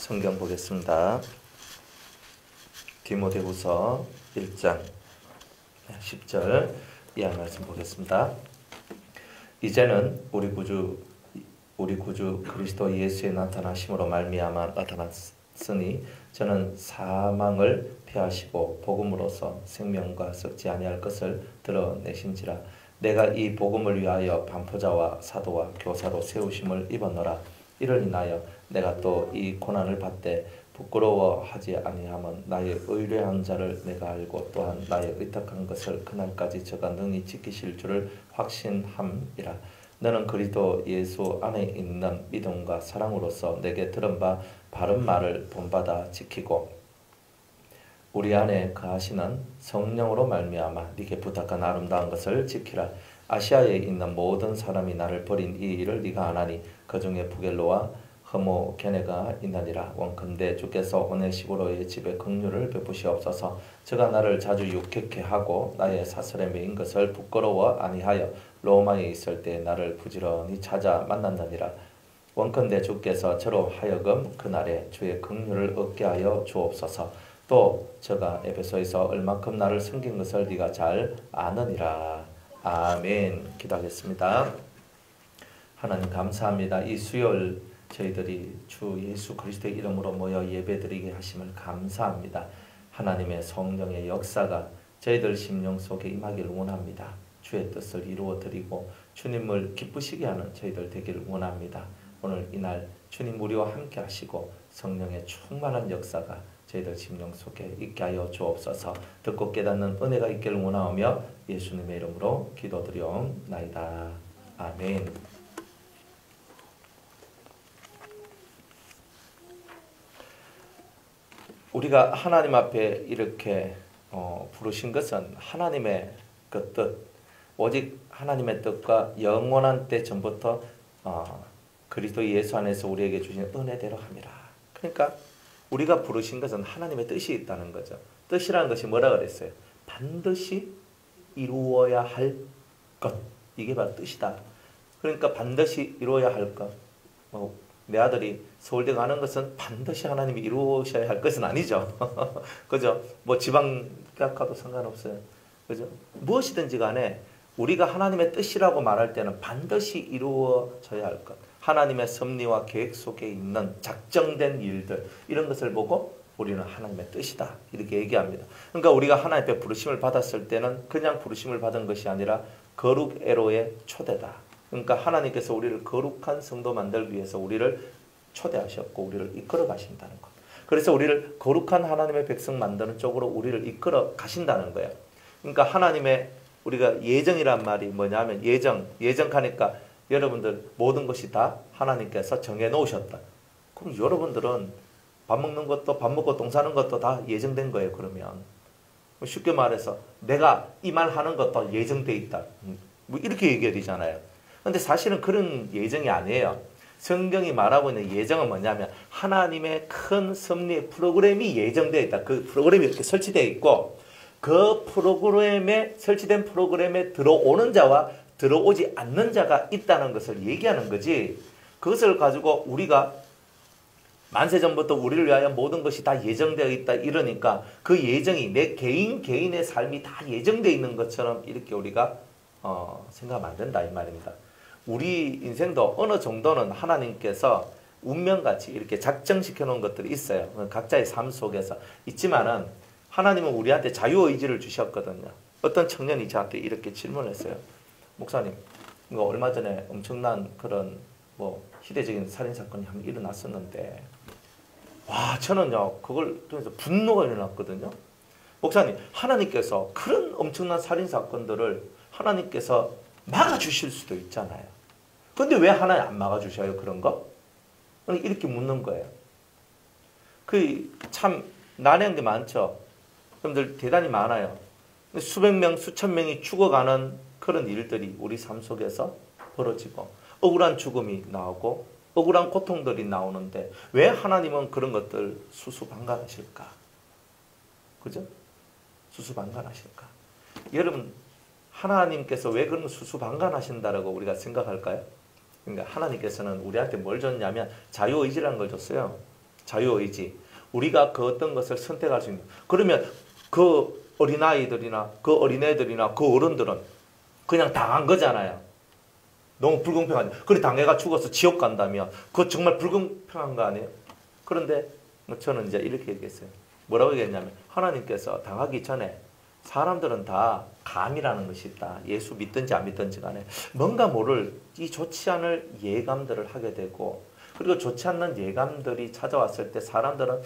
성경 보겠습니다. 디모데후서 1장 10절 이하 말씀 보겠습니다. 이제는 우리 구주 그리스도 예수의 나타나심으로 말미암아 나타났으니 저는 사망을 피하시고 복음으로써 생명과 썩지 아니할 것을 드러내신지라. 내가 이 복음을 위하여 반포자와 사도와 교사로 세우심을 입었노라. 이를 인하여 내가 또 이 고난을 받되 부끄러워하지 아니함은 나의 의뢰한 자를 내가 알고 또한 나의 의탁한 것을 그날까지 저가 능히 지키실 줄을 확신함이라. 너는 그리스도 예수 안에 있는 믿음과 사랑으로서 내게 들은 바 바른 말을 본받아 지키고 우리 안에 거하시는 성령으로 말미암아 네게 부탁한 아름다운 것을 지키라. 아시아에 있는 모든 사람이 나를 버린 이 일을 네가 아나니 그 중에 부겔로와 허모게네가 있느니라. 원컨대 주께서 오네시보로의 집에 긍휼을 베푸시옵소서. 저가 나를 자주 유쾌케 하고 나의 사설에 매인 것을 부끄러워 아니하여 로마에 있을 때 나를 부지런히 찾아 만났느니라. 원컨대 주께서 저로 하여금 그날에 주의 긍휼을 얻게 하여 주옵소서. 또 저가 에베소에서 얼마큼 나를 섬긴 것을 네가 잘 아느니라. 아멘. 기도하겠습니다. 하나님 감사합니다. 이 수요일 저희들이 주 예수 그리스도의 이름으로 모여 예배드리게 하심을 감사합니다. 하나님의 성령의 역사가 저희들 심령 속에 임하기를 원합니다. 주의 뜻을 이루어드리고 주님을 기쁘시게 하는 저희들 되기를 원합니다. 오늘 이날 주님 우리와 함께 하시고 성령의 충만한 역사가 저희들 심령 속에 있게 하여 주옵소서. 듣고 깨닫는 은혜가 있기를 원하오며 예수님의 이름으로 기도드리옵나이다. 아멘. 우리가 하나님 앞에 이렇게 부르신 것은 하나님의 그 뜻, 오직 하나님의 뜻과 영원한 때 전부터 그리스도 예수 안에서 우리에게 주신 은혜대로 함이라. 그러니까 우리가 부르신 것은 하나님의 뜻이 있다는 거죠. 뜻이라는 것이 뭐라 그랬어요? 반드시 이루어야 할 것. 이게 바로 뜻이다. 그러니까 반드시 이루어야 할 것. 내 아들이 서울대 가는 것은 반드시 하나님이 이루셔야 할 것은 아니죠. 그죠? 지방대학 가도 상관없어요. 그죠? 무엇이든지 간에 우리가 하나님의 뜻이라고 말할 때는 반드시 이루어져야 할 것. 하나님의 섭리와 계획 속에 있는 작정된 일들, 이런 것을 보고 우리는 하나님의 뜻이다. 이렇게 얘기합니다. 그러니까 우리가 하나님 앞에 부르심을 받았을 때는 그냥 부르심을 받은 것이 아니라 거룩 에로의 초대다. 그러니까 하나님께서 우리를 거룩한 성도 만들기 위해서 우리를 초대하셨고 우리를 이끌어 가신다는 것. 그래서 우리를 거룩한 하나님의 백성 만드는 쪽으로 우리를 이끌어 가신다는 거예요. 그러니까 하나님의 우리가 예정이란 말이 뭐냐면 예정하니까 여러분들 모든 것이 다 하나님께서 정해 놓으셨다. 그럼 여러분들은 밥 먹는 것도 밥 먹고 똥 사는 것도 다 예정된 거예요. 그러면 쉽게 말해서 내가 이 말 하는 것도 예정돼 있다. 이렇게 얘기해야 되잖아요. 근데 사실은 그런 예정이 아니에요. 성경이 말하고 있는 예정은 뭐냐면 하나님의 큰 섭리의 프로그램이 예정되어 있다. 그 프로그램이 이렇게 설치되어 있고 그 프로그램에 설치된 프로그램에 들어오는 자와 들어오지 않는 자가 있다는 것을 얘기하는 거지. 그것을 가지고 우리가 만세전부터 우리를 위하여 모든 것이 다 예정되어 있다 이러니까 그 예정이 내 개인의 삶이 다 예정되어 있는 것처럼 이렇게 우리가 생각하면 안 된다 이 말입니다. 우리 인생도 어느 정도는 하나님께서 운명같이 이렇게 작정시켜 놓은 것들이 있어요. 각자의 삶 속에서 있지만은 하나님은 우리한테 자유의지를 주셨거든요. 어떤 청년이 저한테 이렇게 질문했어요. 목사님, 이거 얼마 전에 엄청난 그런 희대적인 살인사건이 한번 일어났었는데 저는요 그걸 통해서 분노가 일어났거든요. 목사님, 하나님께서 그런 엄청난 살인사건들을 하나님께서 막아주실 수도 있잖아요. 근데 왜 하나님 안 막아주셔요? 그런 거? 이렇게 묻는 거예요. 참 난해한 게 많죠. 여러분들 대단히 많아요. 수백 명, 수천 명이 죽어가는 그런 일들이 우리 삶 속에서 벌어지고 억울한 죽음이 나오고 억울한 고통들이 나오는데 왜 하나님은 그런 것들 수수방관하실까? 그죠? 수수방관하실까? 여러분 하나님께서 왜 그런 수수방관하신다라고 우리가 생각할까요? 그러니까 하나님께서는 우리한테 뭘 줬냐면 자유의지라는 걸 줬어요. 자유의지. 우리가 그 어떤 것을 선택할 수 있는. 그러면 그 어린아이들이나 그 어린애들이나 그 어른들은 그냥 당한 거잖아요. 너무 불공평하죠. 그래 당해가 죽어서 지옥 간다면 그거 정말 불공평한 거 아니에요? 그런데 저는 이제 이렇게 얘기했어요. 뭐라고 얘기했냐면 하나님께서 당하기 전에 사람들은 다 감이라는 것이 있다. 예수 믿든지 안 믿든지 간에 뭔가 모를 이 좋지 않을 예감들을 하게 되고 그리고 좋지 않는 예감들이 찾아왔을 때 사람들은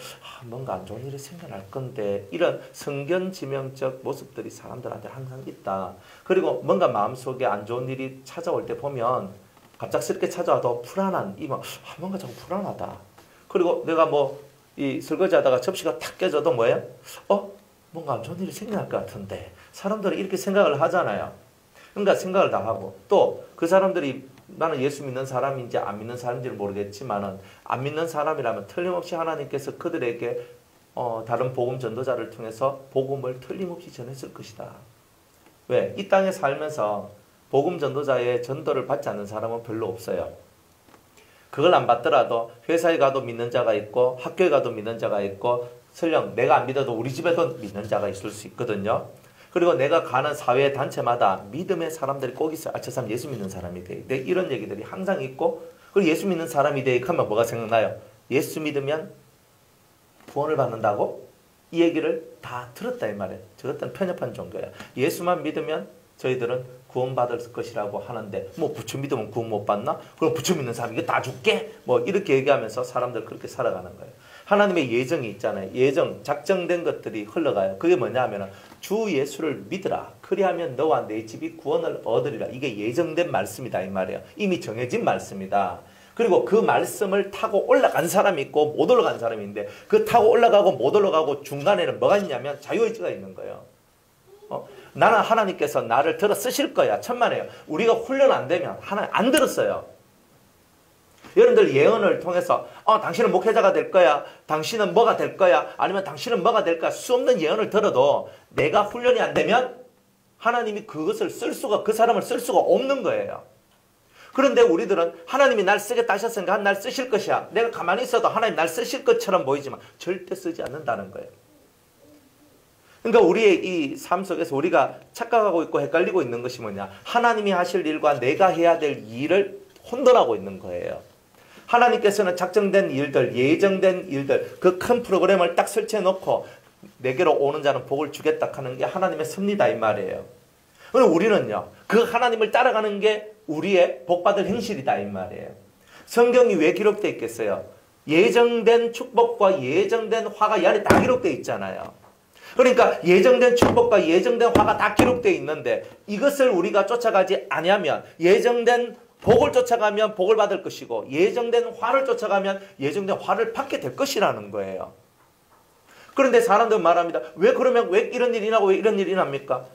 뭔가 안 좋은 일이 생겨날 건데 이런 성견지명적 모습들이 사람들한테 항상 있다. 그리고 뭔가 마음속에 안 좋은 일이 찾아올 때 보면 갑작스럽게 찾아와도 불안한 뭔가 자꾸 불안하다. 그리고 내가 이 설거지하다가 접시가 탁 깨져도 뭐예요? 뭔가 안 좋은 일이 생겨날 것 같은데 사람들이 이렇게 생각을 하잖아요. 그러니까 생각을 다 하고 또 그 사람들이 나는 예수 믿는 사람인지 안 믿는 사람인지는 모르겠지만은 안 믿는 사람이라면 틀림없이 하나님께서 그들에게 다른 복음 전도자를 통해서 복음을 틀림없이 전했을 것이다. 왜? 이 땅에 살면서 복음 전도자의 전도를 받지 않는 사람은 별로 없어요. 그걸 안 받더라도 회사에 가도 믿는 자가 있고 학교에 가도 믿는 자가 있고 설령 내가 안 믿어도 우리 집에도 믿는 자가 있을 수 있거든요. 그리고 내가 가는 사회 단체마다 믿음의 사람들이 꼭 있어요. 저 사람 예수 믿는 사람이 돼. 이런 얘기들이 항상 있고 그리고 예수 믿는 사람이 돼 하면 뭐가 생각나요? 예수 믿으면 구원을 받는다고? 이 얘기를 다 들었다 이 말이에요. 저것은 편협한 종교야. 예수만 믿으면 저희들은 구원받을 것이라고 하는데 부처 믿으면 구원 못 받나? 그럼 부처 믿는 사람이 이거 다 줄게? 이렇게 얘기하면서 사람들 그렇게 살아가는 거예요. 하나님의 예정이 있잖아요. 예정, 작정된 것들이 흘러가요. 그게 뭐냐 하면 주 예수를 믿으라. 그리하면 너와 내 집이 구원을 얻으리라. 이게 예정된 말씀이다 이 말이에요. 이미 정해진 말씀이다. 그리고 그 말씀을 타고 올라간 사람이 있고 못 올라간 사람이 있는데 그 타고 올라가고 못 올라가고 중간에는 뭐가 있냐면 자유의지가 있는 거예요. 나는 하나님께서 나를 들어 쓰실 거야. 천만에요. 우리가 훈련 안 되면 하나님 안 들었어요. 여러분들 예언을 통해서 당신은 목회자가 될 거야. 당신은 뭐가 될 거야. 아니면 당신은 뭐가 될 거야. 수 없는 예언을 들어도 내가 훈련이 안 되면 하나님이 그것을 그 사람을 쓸 수가 없는 거예요. 그런데 우리들은 하나님이 날 쓰겠다 하셨으니까 날 쓰실 것이야. 내가 가만히 있어도 하나님 날 쓰실 것처럼 보이지만 절대 쓰지 않는다는 거예요. 그러니까 우리의 이 삶 속에서 우리가 착각하고 있고 헷갈리고 있는 것이 뭐냐. 하나님이 하실 일과 내가 해야 될 일을 혼돈하고 있는 거예요. 하나님께서는 작정된 일들, 예정된 일들, 그 큰 프로그램을 딱 설치해 놓고 내게로 오는 자는 복을 주겠다 하는 게 하나님의 섭리다 이 말이에요. 그럼 우리는요. 그 하나님을 따라가는 게 우리의 복받을 행실이다 이 말이에요. 성경이 왜 기록되어 있겠어요? 예정된 축복과 예정된 화가 이 안에 다 기록되어 있잖아요. 그러니까 예정된 축복과 예정된 화가 다 기록되어 있는데 이것을 우리가 쫓아가지 아니하면 예정된 복을 쫓아가면 복을 받을 것이고 예정된 화를 쫓아가면 예정된 화를 받게 될 것이라는 거예요. 그런데 사람들은 말합니다. 왜 이런 일이 나고 왜 이런 일이 납니까?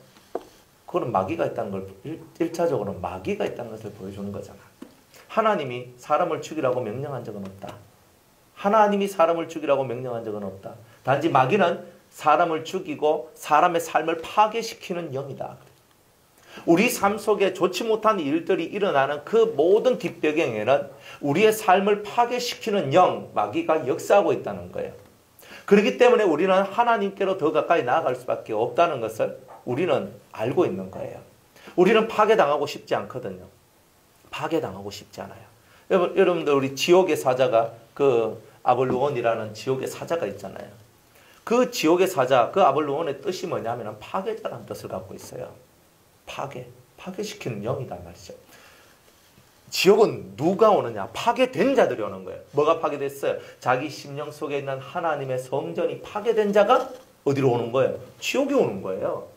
그건 마귀가 있다는 걸 1차적으로 마귀가 있다는 것을 보여주는 거잖아. 하나님이 사람을 죽이라고 명령한 적은 없다. 하나님이 사람을 죽이라고 명령한 적은 없다. 단지 마귀는 사람을 죽이고 사람의 삶을 파괴시키는 영이다. 우리 삶 속에 좋지 못한 일들이 일어나는 그 모든 뒷배경에는 우리의 삶을 파괴시키는 영, 마귀가 역사하고 있다는 거예요. 그렇기 때문에 우리는 하나님께로 더 가까이 나아갈 수밖에 없다는 것을 우리는 알고 있는 거예요. 우리는 파괴당하고 싶지 않거든요. 파괴당하고 싶지 않아요. 여러분들 우리 지옥의 사자가 그 아볼루온이라는 지옥의 사자가 있잖아요. 그 지옥의 사자, 그 아볼루온의 뜻이 뭐냐면 파괴자라는 뜻을 갖고 있어요. 파괴시키는 영이다 말이죠. 지옥은 누가 오느냐? 파괴된 자들이 오는 거예요. 뭐가 파괴됐어요? 자기 심령 속에 있는 하나님의 성전이 파괴된 자가 어디로 오는 거예요? 지옥에 오는 거예요.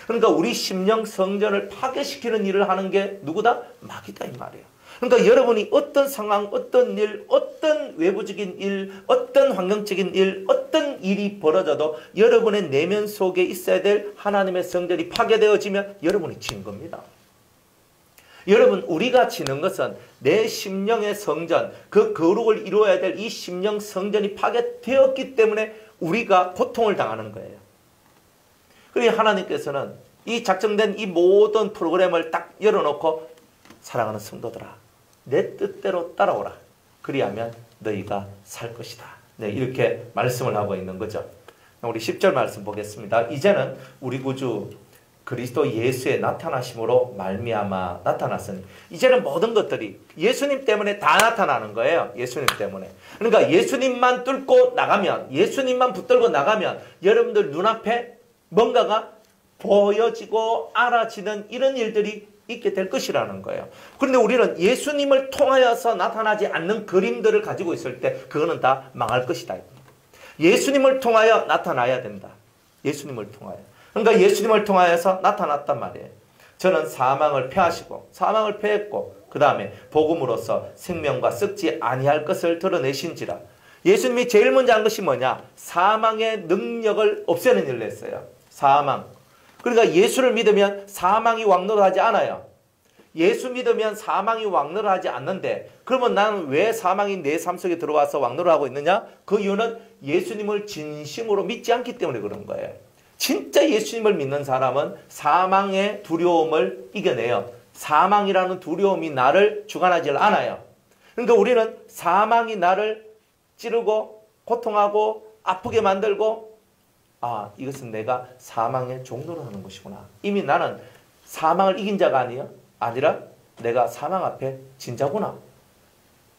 그러니까 우리 심령 성전을 파괴시키는 일을 하는 게 누구다? 마귀다 이 말이에요. 그러니까 여러분이 어떤 상황, 어떤 일, 어떤 외부적인 일, 어떤 환경적인 일, 어떤 일이 벌어져도 여러분의 내면 속에 있어야 될 하나님의 성전이 파괴되어지면 여러분이 진 겁니다. 여러분 우리가 지는 것은 내 심령의 성전, 그 거룩을 이루어야 될 이 심령 성전이 파괴되었기 때문에 우리가 고통을 당하는 거예요. 그러니 하나님께서는 이 작정된 이 모든 프로그램을 딱 열어놓고 사랑하는 성도들아 내 뜻대로 따라오라. 그리하면 너희가 살 것이다. 네, 이렇게 말씀을 하고 있는 거죠. 우리 10절 말씀 보겠습니다. 이제는 우리 구주 그리스도 예수의 나타나심으로 말미암아 나타났으니, 이제는 모든 것들이 예수님 때문에 다 나타나는 거예요. 예수님 때문에. 그러니까 예수님만 뚫고 나가면, 예수님만 붙들고 나가면 여러분들 눈앞에 뭔가가 보여지고 알아지는 이런 일들이 있게 될 것이라는 거예요. 그런데 우리는 예수님을 통하여서 나타나지 않는 그림들을 가지고 있을 때 그거는 다 망할 것이다. 예수님을 통하여 나타나야 된다. 예수님을 통하여. 그러니까 예수님을 통하여서 나타났단 말이에요. 저는 사망을 패하시고 사망을 패했고 그 다음에 복음으로써 생명과 썩지 아니할 것을 드러내신지라. 예수님이 제일 먼저 한 것이 뭐냐? 사망의 능력을 없애는 일을 했어요. 사망. 그러니까 예수를 믿으면 사망이 왕노릇하지 않아요. 예수 믿으면 사망이 왕노릇하지 않는데, 그러면 나는 왜 사망이 내 삶 속에 들어와서 왕노릇하고 있느냐? 그 이유는 예수님을 진심으로 믿지 않기 때문에 그런 거예요. 진짜 예수님을 믿는 사람은 사망의 두려움을 이겨내요. 사망이라는 두려움이 나를 주관하지 않아요. 그러니까 우리는 사망이 나를 찌르고 고통하고 아프게 만들고, 아, 이것은 내가 사망의 종로를 하는 것이구나. 이미 나는 사망을 이긴 자가 아니라 내가 사망 앞에 진 자구나.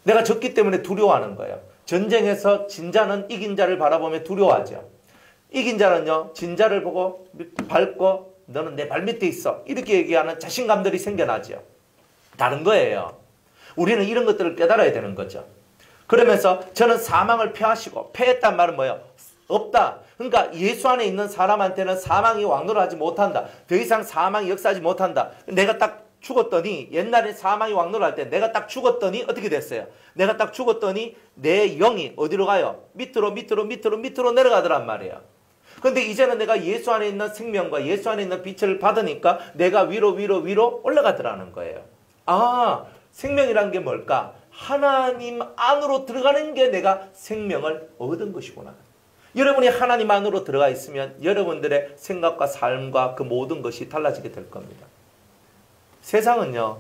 내가 졌기 때문에 두려워하는 거예요. 전쟁에서 진 자는 이긴 자를 바라보며 두려워하죠. 이긴 자는요, 진 자를 보고 밟고 너는 내 발밑에 있어. 이렇게 얘기하는 자신감들이 생겨나죠. 다른 거예요. 우리는 이런 것들을 깨달아야 되는 거죠. 그러면서 저는 사망을 패하시고, 패했단 말은 뭐예요? 없다. 그러니까 예수 안에 있는 사람한테는 사망이 왕노릇하지 못한다. 더 이상 사망이 역사하지 못한다. 내가 딱 죽었더니, 옛날에 사망이 왕노릇할 때 내가 딱 죽었더니 어떻게 됐어요? 내가 딱 죽었더니 내 영이 어디로 가요? 밑으로 내려가더란 말이에요. 그런데 이제는 내가 예수 안에 있는 생명과 예수 안에 있는 빛을 받으니까 내가 위로 올라가더라는 거예요. 아, 생명이란 게 뭘까? 하나님 안으로 들어가는 게 내가 생명을 얻은 것이구나. 여러분이 하나님 안으로 들어가 있으면 여러분들의 생각과 삶과 그 모든 것이 달라지게 될 겁니다. 세상은요,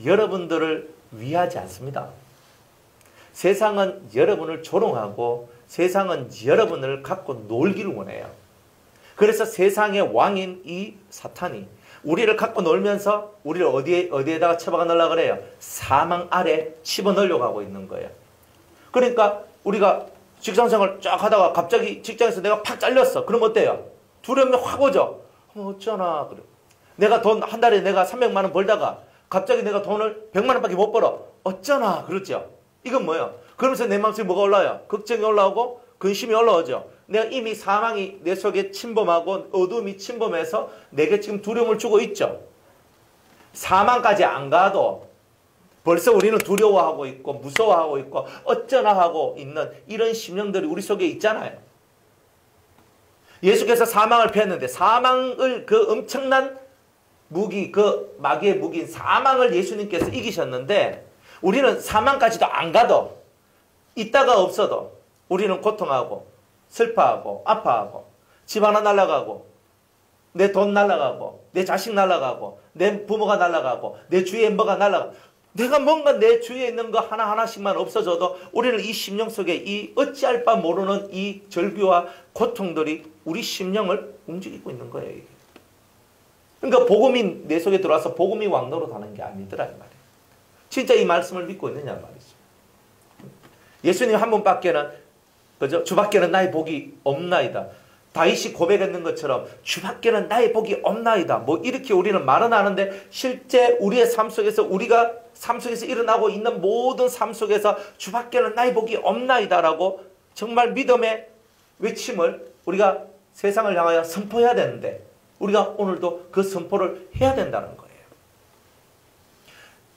여러분들을 위하지 않습니다. 세상은 여러분을 조롱하고 세상은 여러분을 갖고 놀기를 원해요. 그래서 세상의 왕인 이 사탄이 우리를 갖고 놀면서 우리를 어디에다가 쳐박아 넣으려고 그래요? 사망 아래 집어넣으려고 하고 있는 거예요. 그러니까 우리가 직장생활 쫙 하다가 갑자기 직장에서 내가 팍 잘렸어. 그럼 어때요? 두려움이 확 오죠. 어쩌나. 그래. 내가 돈 한 달에 내가 300만 원 벌다가 갑자기 내가 돈을 100만 원밖에 못 벌어. 어쩌나. 그렇죠. 이건 뭐예요? 그러면서 내 마음속에 뭐가 올라와요? 걱정이 올라오고 근심이 올라오죠. 내가 이미 사망이 내 속에 침범하고 어둠이 침범해서 내게 지금 두려움을 주고 있죠. 사망까지 안 가도 벌써 우리는 두려워하고 있고 무서워하고 있고 어쩌나 하고 있는 이런 심령들이 우리 속에 있잖아요. 예수께서 사망을 패했는데 사망을 그 엄청난 무기, 그 마귀의 무기인 사망을 예수님께서 이기셨는데 우리는 사망까지도 안 가도 있다가 없어도 우리는 고통하고 슬퍼하고 아파하고 집 하나 날아가고 내 돈 날아가고 내 자식 날아가고 내 부모가 날아가고 내 주위에 뭐가 날아가고 내가 뭔가 내 주위에 있는 거 하나하나씩만 없어져도 우리는 이 심령 속에 이 어찌할 바 모르는 이 절규와 고통들이 우리 심령을 움직이고 있는 거예요. 이게. 그러니까 복음이 내 속에 들어와서 복음이 왕노릇하는 게 아니더라 이 말이에요. 진짜 이 말씀을 믿고 있느냐 말이죠. 예수님 한 분밖에는 그죠? 주밖에는 나의 복이 없나이다. 다윗이 고백했는 것처럼 주밖에는 나의 복이 없나이다. 뭐 이렇게 우리는 말은 하는데 실제 우리의 삶 속에서 우리가 삶 속에서 일어나고 있는 모든 삶 속에서 주밖에는 나의 복이 없나이다라고 정말 믿음의 외침을 우리가 세상을 향하여 선포해야 되는데 우리가 오늘도 그 선포를 해야 된다는 거예요.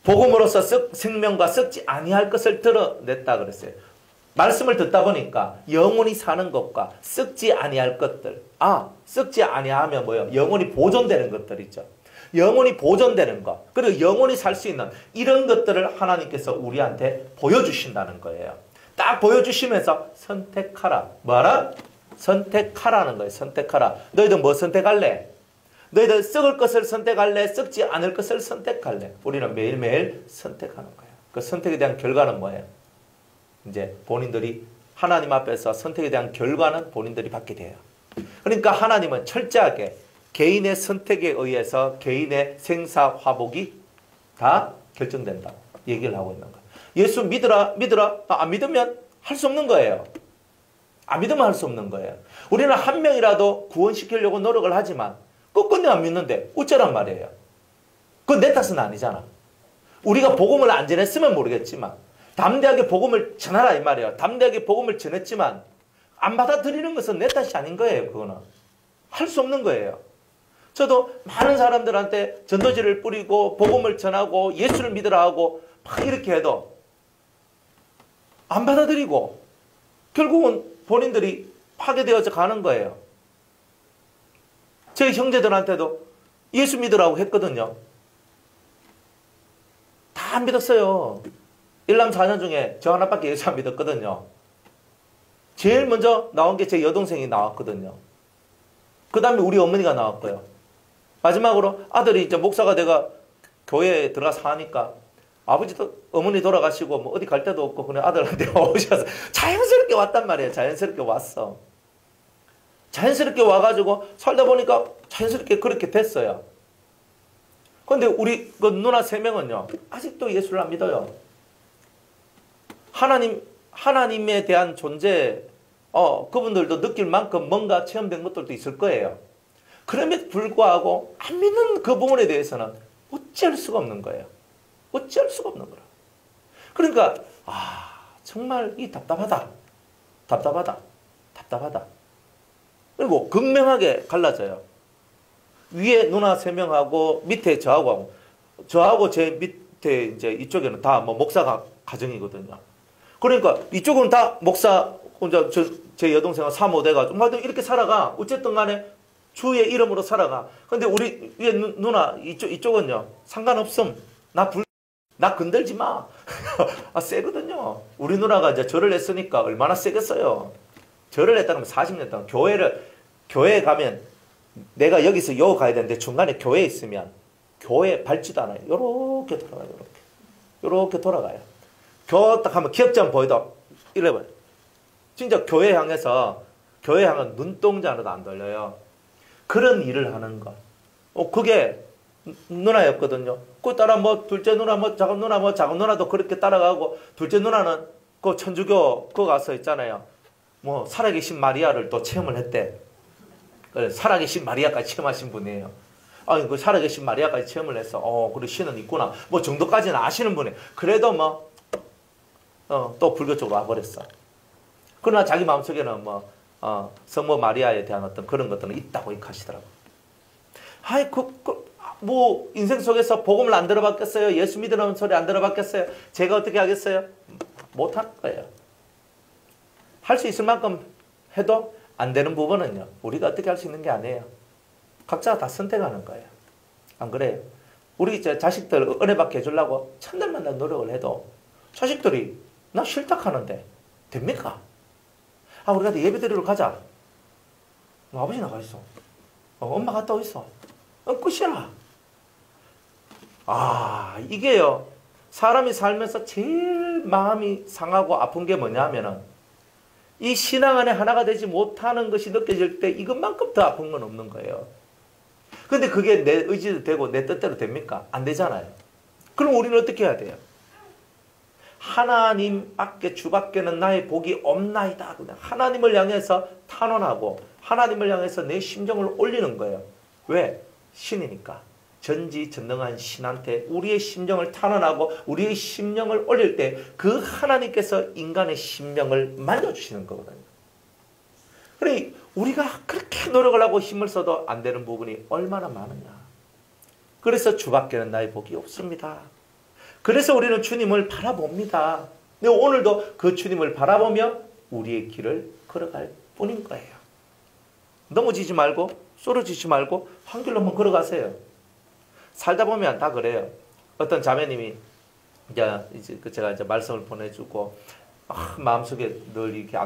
복음으로써 생명과 썩지 아니할 것을 드러냈다 그랬어요. 말씀을 듣다 보니까 영원히 사는 것과 썩지 아니할 것들. 썩지 아니하면 뭐예요? 영원히 보존되는 것들 있죠. 영원히 보존되는 것. 그리고 영원히 살 수 있는 이런 것들을 하나님께서 우리한테 보여주신다는 거예요. 딱 보여주시면서 선택하라. 뭐하라? 선택하라는 거예요. 선택하라. 너희들 뭐 선택할래? 너희들 썩을 것을 선택할래? 썩지 않을 것을 선택할래? 우리는 매일매일 선택하는 거예요. 그 선택에 대한 결과는 뭐예요? 이제 본인들이 하나님 앞에서 선택에 대한 결과는 본인들이 받게 돼요. 그러니까 하나님은 철저하게 개인의 선택에 의해서 개인의 생사화복이 다 결정된다고 얘기를 하고 있는 거예요. 예수 믿으라. 안 믿으면 할 수 없는 거예요. 안 믿으면 할 수 없는 거예요. 우리는 한 명이라도 구원시키려고 노력을 하지만 끝끝내 안 믿는데 어쩌란 말이에요. 그건 내 탓은 아니잖아. 우리가 복음을 안 전했으면 모르겠지만 담대하게 복음을 전하라 이 말이에요. 담대하게 복음을 전했지만 안 받아들이는 것은 내 탓이 아닌 거예요. 그거는 할 수 없는 거예요. 저도 많은 사람들한테 전도지를 뿌리고 복음을 전하고 예수를 믿으라 하고 막 이렇게 해도 안 받아들이고 결국은 본인들이 파괴되어져 가는 거예요. 제 형제들한테도 예수 믿으라고 했거든요. 다 안 믿었어요. 1남 4년 중에 저 하나밖에 예수 안 믿었거든요. 제일 먼저 나온 게 제 여동생이 나왔거든요. 그 다음에 우리 어머니가 나왔고요. 마지막으로 아들이 이제 목사가 돼가 교회에 들어가서 하니까 아버지도 어머니 돌아가시고 뭐 어디 갈 데도 없고 그냥 아들한테 오셔서 자연스럽게 왔단 말이에요. 자연스럽게 왔어. 자연스럽게 와가지고 살다 보니까 자연스럽게 그렇게 됐어요. 그런데 우리 그 누나 3명은요. 아직도 예수를 안 믿어요. 하나님에 대한 존재, 그분들도 느낄 만큼 뭔가 체험된 것들도 있을 거예요. 그럼에도 불구하고 안 믿는 그 부분에 대해서는 어찌할 수가 없는 거예요. 어찌할 수가 없는 거라. 그러니까 정말 이 답답하다. 그리고 극명하게 갈라져요. 위에 누나 3명하고 밑에 저하고 제 밑에 이제 이쪽에는 다 뭐 목사 가정이거든요. 그러니까 이쪽은 다 목사 혼자 제 여동생은 사모 돼가지고 이렇게 살아가. 어쨌든 간에 주의 이름으로 살아가. 근데 우리 위에 누나 이쪽은요 상관없음. 나 건들지 마. 세거든요. 우리 누나가 이제 절을 했으니까 얼마나 세겠어요. 절을 했다 그러면 40년 동안 교회에 가면 내가 여기서 요 가야 되는데 중간에 교회에 있으면 교회 밟지도 않아요. 요렇게 돌아가요. 요렇게 돌아가요. 딱 하면 기업장 보이도 이래봐요. 진짜 교회 향해서 눈동자 하나도 안 돌려요. 그런 일을 하는 것. 그게 누나였거든요. 그 따라 둘째 누나 작은 누나도 그렇게 따라가고 둘째 누나는 그 천주교 그거 가서 있잖아요. 살아계신 마리아를 또 체험을 했대. 살아계신 마리아까지 체험하신 분이에요. 그 살아계신 마리아까지 체험을 했어. 그리고 신은 있구나. 정도까지는 아시는 분이에요. 그래도 또 불교 쪽으로 와버렸어. 그러나 자기 마음속에는 성모 마리아에 대한 어떤 그런 것들은 있다고 하시더라고. 인생 속에서 복음을 안 들어봤겠어요? 예수 믿으라는 소리 안 들어봤겠어요? 제가 어떻게 하겠어요? 못할 거예요. 할 수 있을 만큼 해도 안 되는 부분은요. 우리가 어떻게 할 수 있는 게 아니에요. 각자가 다 선택하는 거예요. 안 그래요? 우리 자식들 은혜 받게 해주려고 천달만달 노력을 해도 자식들이 나 싫다 하는데 됩니까? 우리가 예배 드리러 가자. 아버지 나가 있어. 엄마 갔다 와 있어. 끝이야. 이게요. 사람이 살면서 제일 마음이 상하고 아픈 게 뭐냐면은 이 신앙 안에 하나가 되지 못하는 것이 느껴질 때 이것만큼 더 아픈 건 없는 거예요. 근데 그게 내 의지도 되고 내 뜻대로 됩니까? 안 되잖아요. 그럼 우리는 어떻게 해야 돼요? 하나님 밖에 주밖에는 나의 복이 없나이다. 그냥 하나님을 향해서 탄원하고 하나님을 향해서 내 심정을 올리는 거예요. 왜? 신이니까. 전지전능한 신한테 우리의 심정을 탄원하고 우리의 심령을 올릴 때 그 하나님께서 인간의 심령을 만져주시는 거거든요. 그래 우리가 그렇게 노력을 하고 힘을 써도 안 되는 부분이 얼마나 많으냐. 그래서 주밖에는 나의 복이 없습니다. 그래서 우리는 주님을 바라봅니다. 근데 오늘도 그 주님을 바라보며 우리의 길을 걸어갈 뿐인 거예요. 넘어지지 말고 쓰러지지 말고 한 길로 한번 걸어가세요. 살다 보면 다 그래요. 어떤 자매님이 제가 말씀을 보내주고 마음속에 늘 이렇게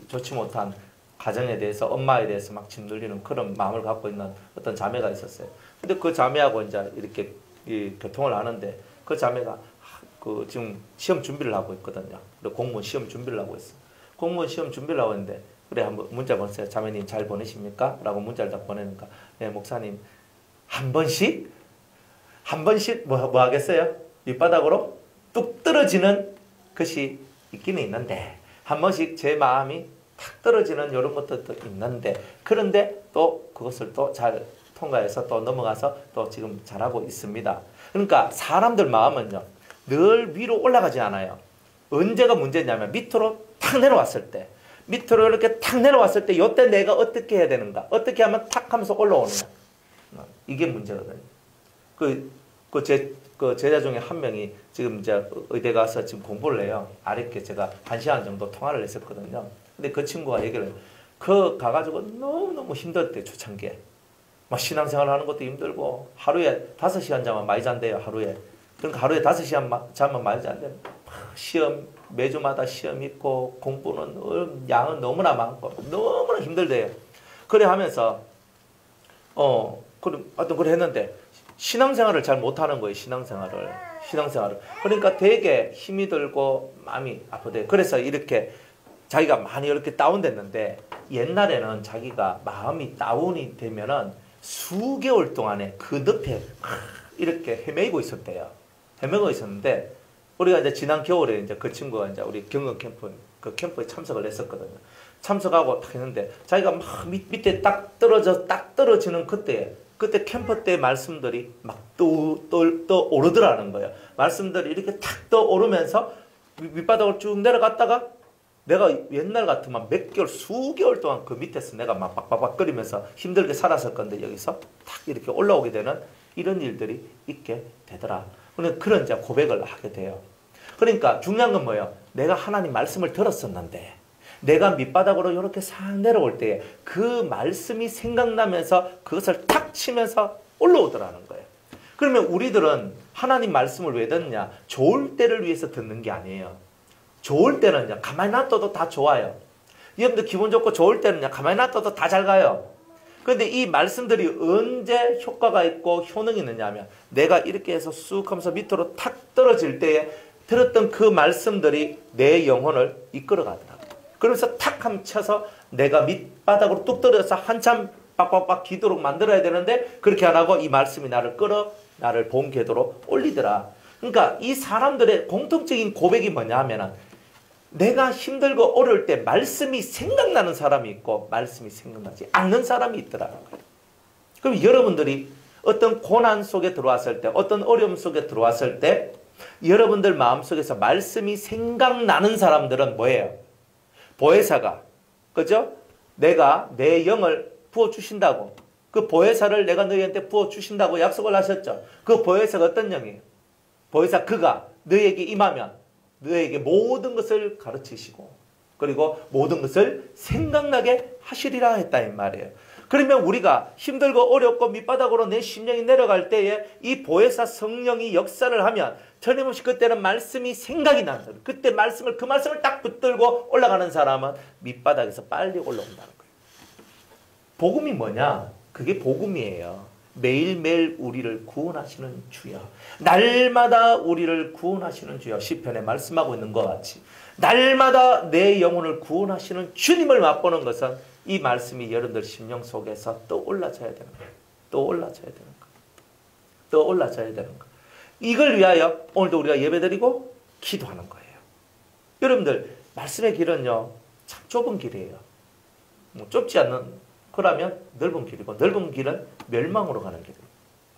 좋지 못한 가정에 대해서 엄마에 대해서 막 짓눌리는 그런 마음을 갖고 있는 어떤 자매가 있었어요. 근데 그 자매하고 이제 이렇게 교통을 하는데 그 자매가 지금 시험 준비를 하고 있거든요. 공무원 시험 준비를 하고 있어. 공무원 시험 준비를 하고 있는데 그래 한번 문자 보냈어요. 자매님 잘 보내십니까? 라고 문자를 다 보내니까 네 목사님 한 번씩 뭐 하겠어요? 밑바닥으로 뚝 떨어지는 것이 있기는 있는데 한 번씩 제 마음이 탁 떨어지는 이런 것도 있는데 그런데 또 그것을 또 잘 통과해서 또 넘어가서 또 지금 잘하고 있습니다. 그러니까 사람들 마음은요 늘 위로 올라가지 않아요. 언제가 문제냐면 밑으로 탁 내려왔을 때 밑으로 이렇게 탁 내려왔을 때 이때 내가 어떻게 해야 되는가 어떻게 하면 탁 하면서 올라오느냐 이게 문제거든요. 그 제자 중에 한 명이 지금 이제 의대 가서 지금 공부를 해요. 아랫게 제가 1시간 정도 통화를 했었거든요. 근데 그 친구가 얘기를 해요. 그 가가지고 너무너무 힘들대, 초창기에. 막 신앙생활 하는 것도 힘들고, 하루에 5시간 자면 많이 잔대요, 하루에. 그러니까 하루에 5시간 자면 많이 잔대요. 시험, 매주마다 시험 있고, 공부는, 양은 너무나 많고, 너무나 힘들대요. 그래 하면서, 그래 했는데, 신앙생활을 잘 못하는 거예요. 신앙생활을. 그러니까 되게 힘이 들고 마음이 아프대요. 그래서 이렇게 자기가 많이 이렇게 다운됐는데 옛날에는 자기가 마음이 다운이 되면은 수개월 동안에 그 늪에 이렇게 헤매고 있었대요. 헤매고 있었는데 우리가 이제 지난 겨울에 이제 그 친구가 이제 우리 경건 캠프 그 캠프에 참석을 했었거든요. 참석하고 딱 했는데 자기가 막 밑에 딱 떨어지는 그때 캠프 때 말씀들이 막 떠오르더라는 거예요. 말씀들이 이렇게 탁 떠오르면서 밑바닥으로 쭉 내려갔다가 내가 옛날 같으면 몇 개월, 수개월 동안 그 밑에서 내가 막 박박박거리면서 힘들게 살았을 건데 여기서 탁 이렇게 올라오게 되는 이런 일들이 있게 되더라. 그런 이제 고백을 하게 돼요. 그러니까 중요한 건 뭐예요? 내가 하나님 말씀을 들었었는데 내가 밑바닥으로 이렇게 싹 내려올 때 그 말씀이 생각나면서 그것을 탁 치면서 올라오더라는 거예요. 그러면 우리들은 하나님 말씀을 왜 듣느냐? 좋을 때를 위해서 듣는 게 아니에요. 좋을 때는요, 가만히 놔둬도 다 좋아요. 여러분들 기분 좋고 좋을 때는요, 가만히 놔둬도 다 잘 가요. 그런데 이 말씀들이 언제 효과가 있고 효능이 있느냐 하면 내가 이렇게 해서 쑥 하면서 밑으로 탁 떨어질 때에 들었던 그 말씀들이 내 영혼을 이끌어 가더라고요. 그러면서 탁 하면 쳐서 내가 밑바닥으로 뚝 떨어져서 한참 빡빡빡 기도록 만들어야 되는데 그렇게 안 하고 이 말씀이 나를 본 궤도로 올리더라. 그러니까 이 사람들의 공통적인 고백이 뭐냐 하면은 내가 힘들고 어려울 때 말씀이 생각나는 사람이 있고 말씀이 생각나지 않는 사람이 있더라는 거예요. 그럼 여러분들이 어떤 고난 속에 들어왔을 때 어떤 어려움 속에 들어왔을 때 여러분들 마음속에서 말씀이 생각나는 사람들은 뭐예요? 보혜사가 그죠? 내가 내 영을 부어주신다고 그 보혜사를 내가 너희한테 부어주신다고 약속을 하셨죠. 그 보혜사가 어떤 영이에요? 보혜사 그가 너희에게 임하면 너희에게 모든 것을 가르치시고 그리고 모든 것을 생각나게 하시리라 했다 이 말이에요. 그러면 우리가 힘들고 어렵고 밑바닥으로 내 심령이 내려갈 때에 이 보혜사 성령이 역사를 하면 틀림없이 그때는 말씀이 생각이 나는 사람. 그때 그 말씀을 딱 붙들고 올라가는 사람은 밑바닥에서 빨리 올라온다는 거예요. 복음이 뭐냐? 그게 복음이에요. 매일매일 우리를 구원하시는 주여. 날마다 우리를 구원하시는 주여. 시편에 말씀하고 있는 것 같이 날마다 내 영혼을 구원하시는 주님을 맛보는 것은 이 말씀이 여러분들 심령 속에서 떠올라져야 되는 거예요. 떠올라져야 되는 거예요. 이걸 위하여 오늘도 우리가 예배드리고 기도하는 거예요. 여러분들 말씀의 길은요 참 좁은 길이에요. 좁지 않는 그러면 넓은 길이고 넓은 길은 멸망으로 가는 길이에요.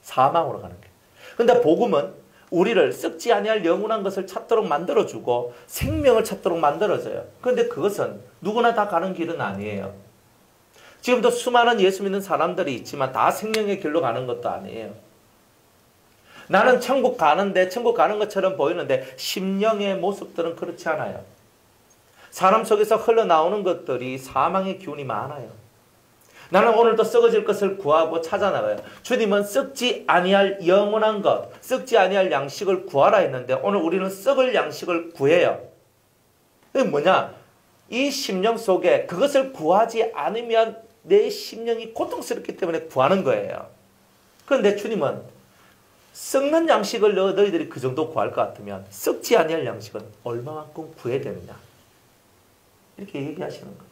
사망으로 가는 길. 그런데 복음은 우리를 썩지 아니할 영원한 것을 찾도록 만들어주고 생명을 찾도록 만들어줘요. 그런데 그것은 누구나 다 가는 길은 아니에요. 지금도 수많은 예수 믿는 사람들이 있지만 다 생명의 길로 가는 것도 아니에요. 나는 천국 가는데 천국 가는 것처럼 보이는데 심령의 모습들은 그렇지 않아요. 사람 속에서 흘러나오는 것들이 사망의 기운이 많아요. 나는 오늘도 썩어질 것을 구하고 찾아나가요. 주님은 썩지 아니할 영원한 것, 썩지 아니할 양식을 구하라 했는데 오늘 우리는 썩을 양식을 구해요. 그게 뭐냐? 이 심령 속에 그것을 구하지 않으면 내 심령이 고통스럽기 때문에 구하는 거예요. 그런데 주님은 썩는 양식을 너희들이 그 정도 구할 것 같으면 썩지 아니할 양식은 얼마만큼 구해야 되느냐? 이렇게 얘기하시는 거예요.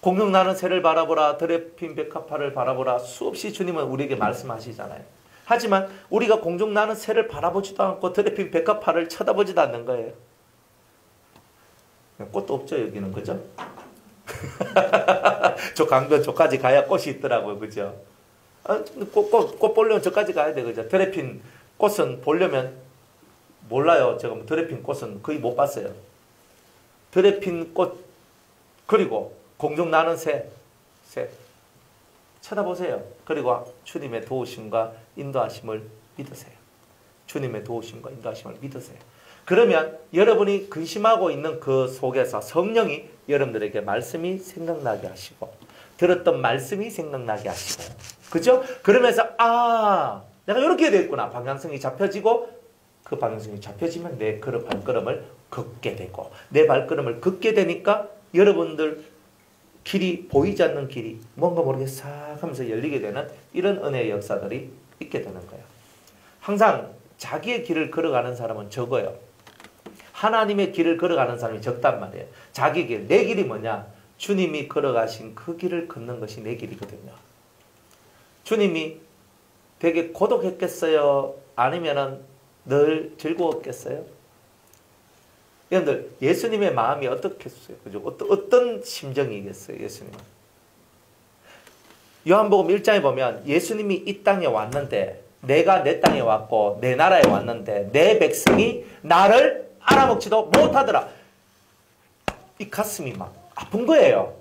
공중 나는 새를 바라보라, 들에 핀 백합화를 바라보라. 수없이 주님은 우리에게 말씀하시잖아요. 하지만 우리가 공중 나는 새를 바라보지도 않고 들에 핀 백합화를 쳐다보지도 않는 거예요. 꽃도 없죠, 여기는. 그죠? 저 강변 저까지 가야 꽃이 있더라고요. 그죠? 꽃 보려면 저까지 가야 돼. 그죠? 들에 핀 꽃은 보려면 몰라요. 제가 들에 핀 꽃은 거의 못 봤어요. 들에 핀 꽃, 그리고 공중 나는 새 쳐다보세요. 그리고 주님의 도우심과 인도하심을 믿으세요. 주님의 도우심과 인도하심을 믿으세요. 그러면 여러분이 근심하고 있는 그 속에서 성령이 여러분들에게 말씀이 생각나게 하시고, 들었던 말씀이 생각나게 하시고, 그죠? 그러면서 내가 이렇게 됐구나. 방향성이 잡혀지고, 그 방향성이 잡혀지면 내 발걸음을 걷게 되고, 내 발걸음을 걷게 되니까 여러분들 길이, 보이지 않는 길이 뭔가 모르게 싹 하면서 열리게 되는 이런 은혜의 역사들이 있게 되는 거예요. 항상 자기의 길을 걸어가는 사람은 적어요. 하나님의 길을 걸어가는 사람이 적단 말이에요. 자기 길, 내 길이 뭐냐? 주님이 걸어가신 그 길을 걷는 것이 내 길이거든요. 주님이 되게 고독했겠어요? 아니면은 늘 즐거웠겠어요? 여러분들, 예수님의 마음이 어떻겠어요? 그죠? 어떤 심정이겠어요, 예수님은? 요한복음 1장에 보면 예수님이 이 땅에 왔는데, 내가 내 땅에 왔고 내 나라에 왔는데 내 백성이 나를 알아먹지도 못하더라. 이 가슴이 막 아픈 거예요.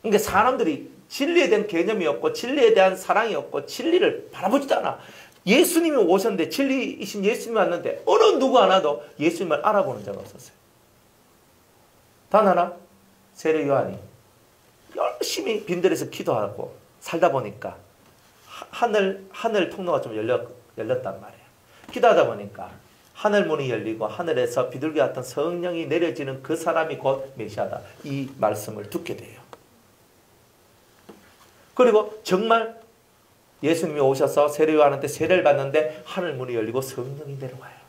그러니까 사람들이 진리에 대한 개념이 없고 진리에 대한 사랑이 없고 진리를 바라보지도 않아. 예수님이 오셨는데, 진리이신 예수님이 왔는데 어느 누구 하나도 예수님을 알아보는 자가 없었어요. 단 하나, 세례 요한이 열심히 빈들에서 기도하고 살다 보니까 하늘 통로가 좀 열렸단 말이에요. 기도하다 보니까 하늘 문이 열리고 하늘에서 비둘기 같은 성령이 내려지는 그 사람이 곧 메시아다. 이 말씀을 듣게 돼요. 그리고 정말 예수님이 오셔서 세례 요한한테 세례를 받는데 하늘 문이 열리고 성령이 내려와요.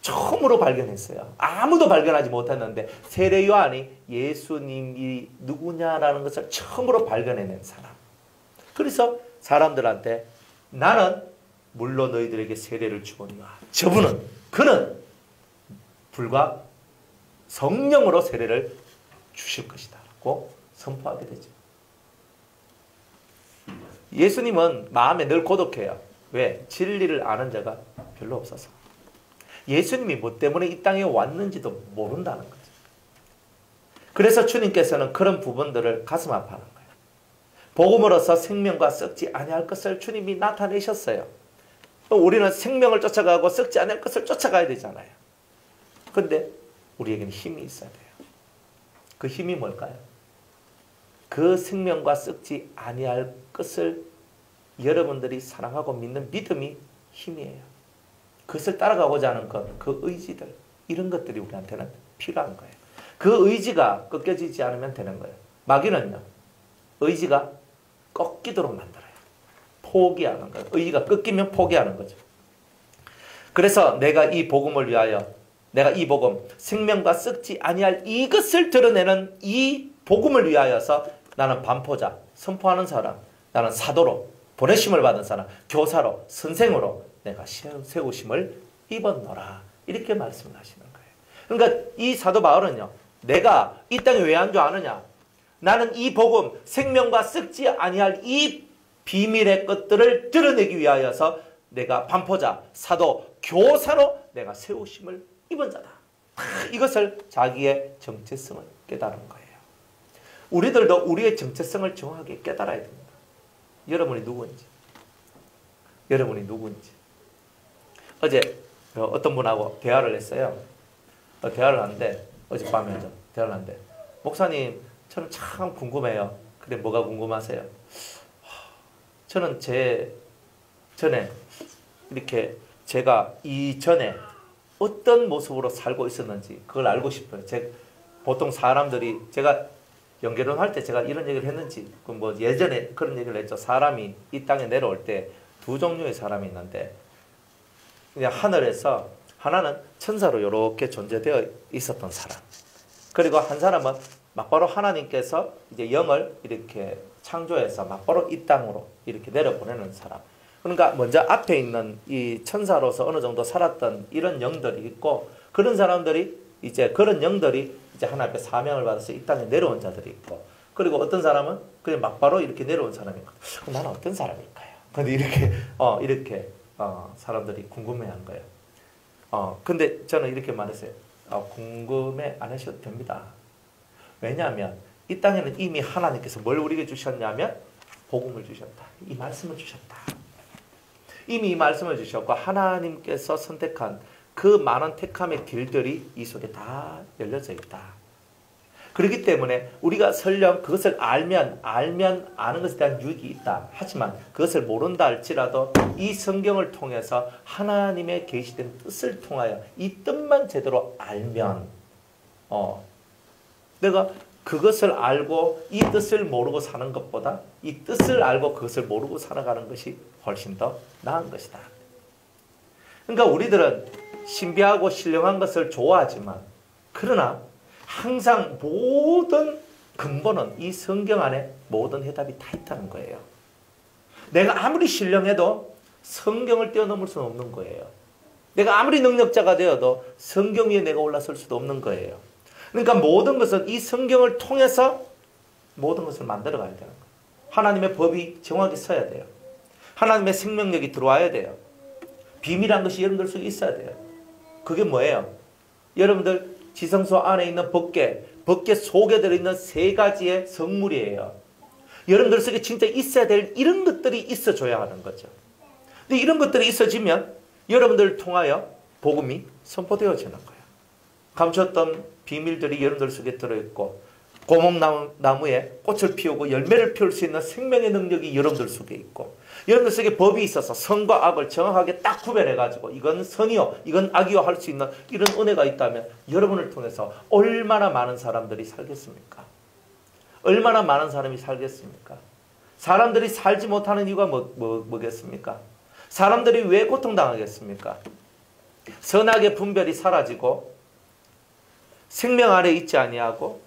처음으로 발견했어요. 아무도 발견하지 못했는데 세례 요한이 예수님이 누구냐라는 것을 처음으로 발견해낸 사람. 그래서 사람들한테 나는 물론 너희들에게 세례를 주거니와 그는 불과 성령으로 세례를 주실 것이다 라고 선포하게 되죠. 예수님은 마음에 늘 고독해요. 왜? 진리를 아는 자가 별로 없어서. 예수님이 뭐 때문에 이 땅에 왔는지도 모른다는 거죠. 그래서 주님께서는 그런 부분들을 가슴 아파하는 거예요. 복음으로서 생명과 썩지 아니할 것을 주님이 나타내셨어요. 우리는 생명을 쫓아가고 썩지 않을 것을 쫓아가야 되잖아요. 그런데 우리에게는 힘이 있어야 돼요. 그 힘이 뭘까요? 그 생명과 썩지 아니할 것을 여러분들이 사랑하고 믿는 믿음이 힘이에요. 그것을 따라가고자 하는 것, 그 의지들, 이런 것들이 우리한테는 필요한 거예요. 그 의지가 꺾여지지 않으면 되는 거예요. 마귀는요, 의지가 꺾이도록 만들어요. 포기하는 거예요. 의지가 꺾이면 포기하는 거죠. 그래서 내가 이 복음을 위하여, 내가 이 복음, 생명과 썩지 아니할 이것을 드러내는 이 복음을 위하여서 나는 반포자, 선포하는 사람, 나는 사도로, 보내심을 받은 사람, 교사로, 선생으로 내가 세우심을 입었노라. 이렇게 말씀을 하시는 거예요. 그러니까 이 사도 바울은요, 내가 이 땅에 왜 안 줄 아느냐? 나는 이 복음, 생명과 썩지 아니할 이 비밀의 것들을 드러내기 위하여서 내가 반포자, 사도, 교사로 내가 세우심을 입은 자다. 이것을 자기의 정체성을 깨달은 거예요. 우리들도 우리의 정체성을 정확하게 깨달아야 됩니다. 여러분이 누구인지. 어제 어떤 분하고 대화를 했어요. 대화를 하는데, 어젯밤에 대화를 하는데, 목사님, 저는 참 궁금해요. 그래, 뭐가 궁금하세요? 저는 전에 이렇게 제가 이전에 어떤 모습으로 살고 있었는지 그걸 알고 싶어요. 보통 사람들이, 제가 연결혼할 때 제가 이런 얘기를 했는지, 뭐 예전에 그런 얘기를 했죠. 사람이 이 땅에 내려올 때 두 종류의 사람이 있는데, 그냥 하나는 천사로 이렇게 존재되어 있었던 사람. 그리고 한 사람은 막바로 하나님께서 이제 영을 이렇게 창조해서 막바로 이 땅으로 이렇게 내려보내는 사람. 그러니까 먼저 앞에 있는 이 천사로서 어느 정도 살았던 이런 영들이 있고, 그런 사람들이 이제 그런 영들이 이제 하나님 앞에 사명을 받아서 이 땅에 내려온 자들이 있고, 그리고 어떤 사람은 그냥 막바로 이렇게 내려온 사람이 있고, 나는 어떤 사람일까요? 근데 이렇게 사람들이 궁금해한 거예요. 근데 저는 이렇게 말했어요. 궁금해 안 하셔도 됩니다. 왜냐하면 이 땅에는 이미 하나님께서 뭘 우리에게 주셨냐면 복음을 주셨다. 이 말씀을 주셨다. 이미 이 말씀을 주셨고 하나님께서 선택한 그 많은 택함의 길들이 이 속에 다 열려져 있다. 그렇기 때문에 우리가 설령 그것을 알면 아는 것에 대한 유익이 있다. 하지만 그것을 모른다 할지라도 이 성경을 통해서 하나님의 계시된 뜻을 통하여 이 뜻만 제대로 알면 내가 그것을 알고 이 뜻을 모르고 사는 것보다 이 뜻을 알고 그것을 모르고 살아가는 것이 훨씬 더 나은 것이다. 그러니까 우리들은 신비하고 신령한 것을 좋아하지만 그러나 항상 모든 근본은 이 성경 안에 모든 해답이 다 있다는 거예요. 내가 아무리 신령해도 성경을 뛰어넘을 수는 없는 거예요. 내가 아무리 능력자가 되어도 성경 위에 내가 올라설 수도 없는 거예요. 그러니까 모든 것은 이 성경을 통해서 모든 것을 만들어 가야 되는 거예요. 하나님의 법이 정확히 서야 돼요. 하나님의 생명력이 들어와야 돼요. 비밀한 것이 여러분들 속에 있어야 돼요. 그게 뭐예요? 여러분들 지성소 안에 있는 법궤 속에 들어있는 3가지의 성물이에요. 여러분들 속에 진짜 있어야 될 이런 것들이 있어줘야 하는 거죠. 근데 이런 것들이 있어지면 여러분들을 통하여 복음이 선포되어지는 거예요. 감췄던 비밀들이 여러분들 속에 들어있고 고목나무에 꽃을 피우고 열매를 피울 수 있는 생명의 능력이 여러분들 속에 있고 여러분들 속에 법이 있어서 선과 악을 정확하게 딱 구별해가지고 이건 선이요 이건 악이요 할 수 있는 이런 은혜가 있다면 여러분을 통해서 얼마나 많은 사람들이 살겠습니까? 얼마나 많은 사람이 살겠습니까? 사람들이 살지 못하는 이유가 뭐겠습니까? 사람들이 왜 고통당하겠습니까? 선악의 분별이 사라지고 생명 아래 있지 아니하고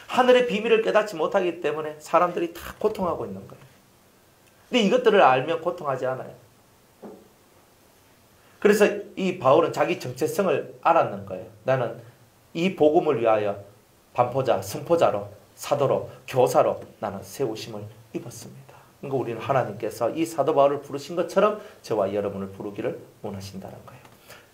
하늘의 비밀을 깨닫지 못하기 때문에 사람들이 다 고통하고 있는 거예요. 근데 이것들을 알면 고통하지 않아요. 그래서 이 바울은 자기 정체성을 알았는 거예요. 나는 이 복음을 위하여 반포자, 선포자로, 사도로, 교사로 나는 세우심을 입었습니다. 그러니까 우리는 하나님께서 이 사도 바울을 부르신 것처럼 저와 여러분을 부르기를 원하신다는 거예요.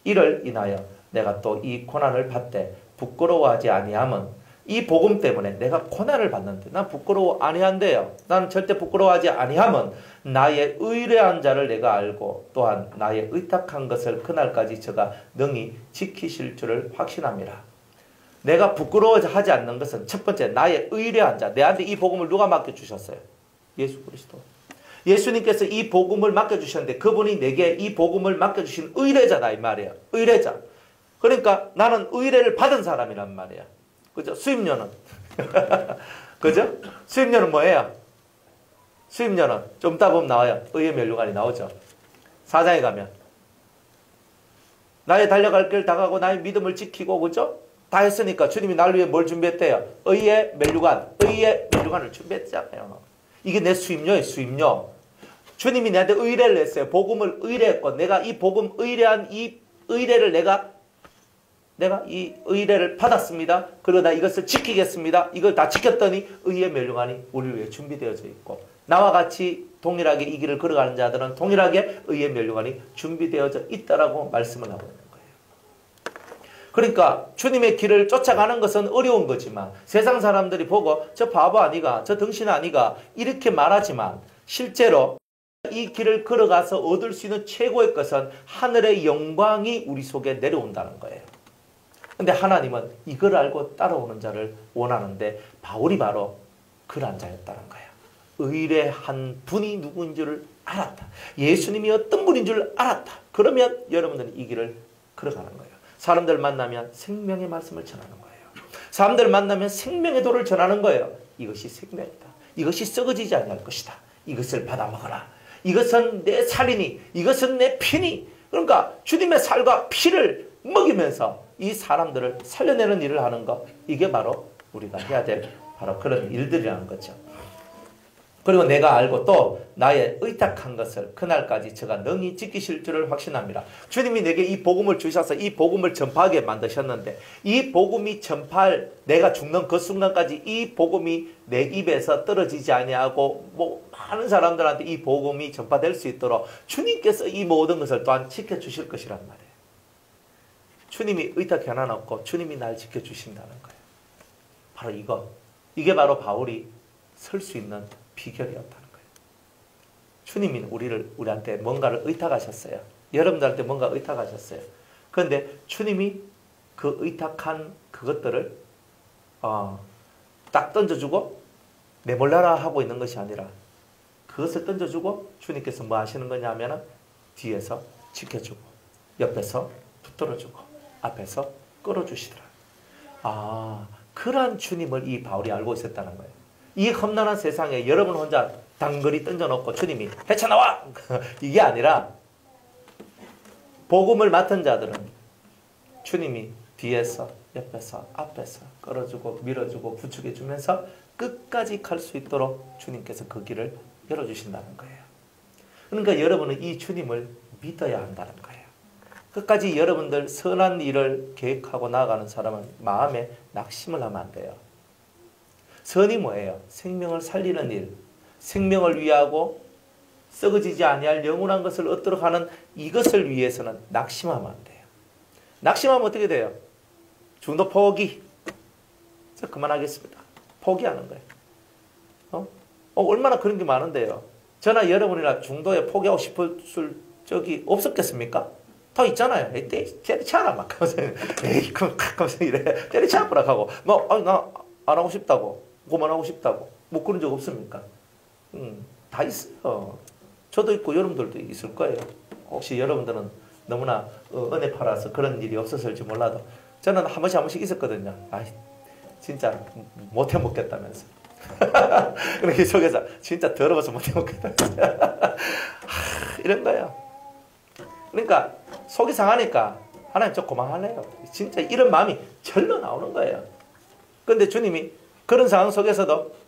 이를 인하여 내가 또 이 고난을 받되 부끄러워하지 아니함은 이 복음 때문에 내가 고난을 받는데 난 부끄러워 아니한대요. 나는 절대 부끄러워하지 아니함은 나의 의뢰한 자를 내가 알고 또한 나의 의탁한 것을 그날까지 저가 능히 지키실 줄을 확신함이라. 내가 부끄러워하지 않는 것은 첫 번째 나의 의뢰한 자. 내한테 이 복음을 누가 맡겨주셨어요? 예수 그리스도. 예수님께서 이 복음을 맡겨주셨는데 그분이 내게 이 복음을 맡겨주신 의뢰자다 이 말이에요. 의뢰자. 그러니까 나는 의뢰를 받은 사람이란 말이에요. 그죠? 수임료는 그죠? 수임료는 뭐예요? 수임료는 좀 이따 보면 나와요. 의의 면류관이 나오죠. 4장에 가면 나의 달려갈 길 다가고 나의 믿음을 지키고 그죠? 다 했으니까 주님이 날 위해 뭘 준비했대요? 의의 면류관을 준비했잖아요. 이게 내 수임료예요. 수임료. 주님이 내한테 의뢰를 했어요. 복음을 의뢰했고 내가 이 복음 의뢰한 이 의뢰를 내가 이 의뢰를 받았습니다. 그리고 나 이것을 지키겠습니다. 이걸 다 지켰더니 의의 면류관이 우리를 위해 준비되어져 있고 나와 같이 동일하게 이 길을 걸어가는 자들은 동일하게 의의 면류관이 준비되어져 있다라고 말씀을 하고 있는 거예요. 그러니까 주님의 길을 쫓아가는 것은 어려운 거지만 세상 사람들이 보고 저 바보 아니가 저 등신 아니가 이렇게 말하지만 실제로 이 길을 걸어가서 얻을 수 있는 최고의 것은 하늘의 영광이 우리 속에 내려온다는 거예요. 근데 하나님은 이걸 알고 따라오는 자를 원하는데 바울이 바로 그런 자였다는 거예요. 의뢰한 분이 누구인 줄을 알았다. 예수님이 어떤 분인 줄 알았다. 그러면 여러분들은 이 길을 걸어가는 거예요. 사람들 만나면 생명의 말씀을 전하는 거예요. 사람들 만나면 생명의 도를 전하는 거예요. 이것이 생명이다. 이것이 썩어지지 아니할 것이다. 이것을 받아 먹어라. 이것은 내 살이니 이것은 내 피니 그러니까 주님의 살과 피를 먹이면서 이 사람들을 살려내는 일을 하는 것, 이게 바로 우리가 해야 될 바로 그런 일들이라는 거죠. 그리고 내가 알고 또 나의 의탁한 것을 그날까지 제가 능히 지키실 줄을 확신합니다. 주님이 내게 이 복음을 주셔서 이 복음을 전파하게 만드셨는데, 이 복음이 전파할, 내가 죽는 그 순간까지 이 복음이 내 입에서 떨어지지 아니하고 뭐 많은 사람들한테 이 복음이 전파될 수 있도록 주님께서 이 모든 것을 또한 지켜주실 것이란 말이에요. 주님이 의탁 하나 없고 주님이 날 지켜주신다는 거예요. 바로 이거, 이게 바로 바울이 설 수 있는 비결이었다는 거예요. 주님이 우리한테 뭔가를 의탁하셨어요. 여러분들한테 뭔가 의탁하셨어요. 그런데 주님이 그 의탁한 그것들을 딱 던져주고 내몰라라 하고 있는 것이 아니라, 그것을 던져주고 주님께서 뭐 하시는 거냐 하면 뒤에서 지켜주고 옆에서 붙들어주고 앞에서 끌어주시더라. 그러한 주님을 이 바울이 알고 있었다는 거예요. 이 험난한 세상에 여러분 혼자 당거리 던져놓고 주님이 헤쳐나와! 이게 아니라, 복음을 맡은 자들은 주님이 뒤에서 옆에서 앞에서 끌어주고 밀어주고 부축해주면서 끝까지 갈 수 있도록 주님께서 그 길을 열어주신다는 거예요. 그러니까 여러분은 이 주님을 믿어야 한다는 거예요. 끝까지 여러분들 선한 일을 계획하고 나아가는 사람은 마음에 낙심을 하면 안 돼요. 선이 뭐예요? 생명을 살리는 일, 생명을 위하고 썩어지지 아니할 영원한 것을 얻도록 하는 이것을 위해서는 낙심하면 안 돼요. 낙심하면 어떻게 돼요? 중도 포기. 자, 그만하겠습니다. 포기하는 거예요. 얼마나 그런 게 많은데요. 저나 여러분이나 중도에 포기하고 싶을 적이 없었겠습니까? 더 있잖아요. 에이, 때리치아라 막 하면서, 에이, 가면서 이래. 때리치아라 하고, 나 안 하고 싶다고, 그만하고 싶다고, 뭐 그런 적 없습니까? 다 있어요. 저도 있고 여러분들도 있을 거예요. 혹시 여러분들은 너무나 은혜 팔아서 그런 일이 없었을지 몰라도 저는 한 번씩 있었거든요. 진짜 못해 먹겠다면서. 그렇게 속에서 진짜 더러워서 못해 먹겠다면서. 이런 거예요. 그러니까 속이 상하니까 하나님 저 그만할래요. 진짜 이런 마음이 절로 나오는 거예요. 그런데 주님이 그런 상황 속에서도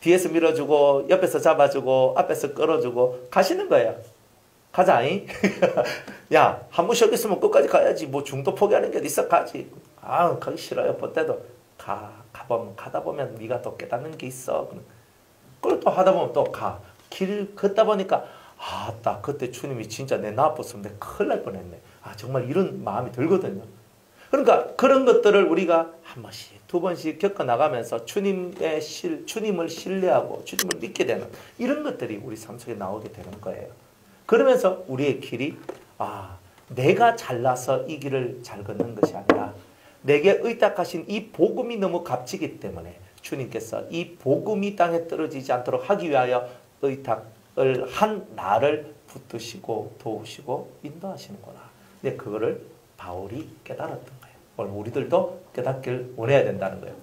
뒤에서 밀어주고 옆에서 잡아주고 앞에서 끌어주고 가시는 거예요. 가자잉. 야, 한 번 쉬었 있으면 끝까지 가야지. 뭐 중도 포기하는 게 있어 가지. 가기 싫어요. 그때도 가다 보면 네가 또 깨닫는 게 있어. 그걸 또 하다 보면 또 가. 길 걷다 보니까 딱 그때 주님이 진짜 내 나빴으면 내가 큰일 날 뻔했네. 정말 이런 마음이 들거든요. 그러니까 그런 것들을 우리가 한 번씩, 두 번씩 겪어나가면서 주님을 신뢰하고 주님을 믿게 되는 이런 것들이 우리 삶 속에 나오게 되는 거예요. 그러면서 우리의 길이 내가 잘나서 이 길을 잘 걷는 것이 아니라 내게 의탁하신 이 복음이 너무 값지기 때문에 주님께서 이 복음이 땅에 떨어지지 않도록 하기 위하여 의탁을 한 나를 붙드시고 도우시고 인도하시는구나. 근데 그거를 바울이 깨달았던 거예요. 오늘 우리들도 깨닫길 원해야 된다는 거예요.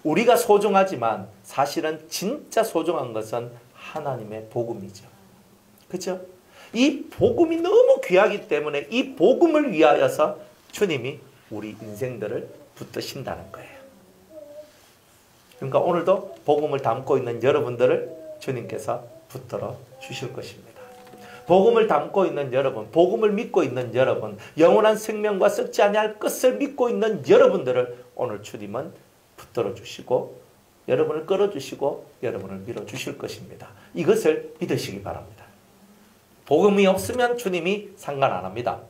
우리가 소중하지만 사실은 진짜 소중한 것은 하나님의 복음이죠. 그렇죠? 이 복음이 너무 귀하기 때문에 이 복음을 위하여서 주님이 우리 인생들을 붙드신다는 거예요. 그러니까 오늘도 복음을 담고 있는 여러분들을 주님께서 붙들어 주실 것입니다. 복음을 담고 있는 여러분, 복음을 믿고 있는 여러분, 영원한 생명과 썩지 아니할 것을 믿고 있는 여러분들을 오늘 주님은 붙들어 주시고 여러분을 끌어주시고 여러분을 밀어주실 것입니다. 이것을 믿으시기 바랍니다. 복음이 없으면 주님이 상관 안 합니다.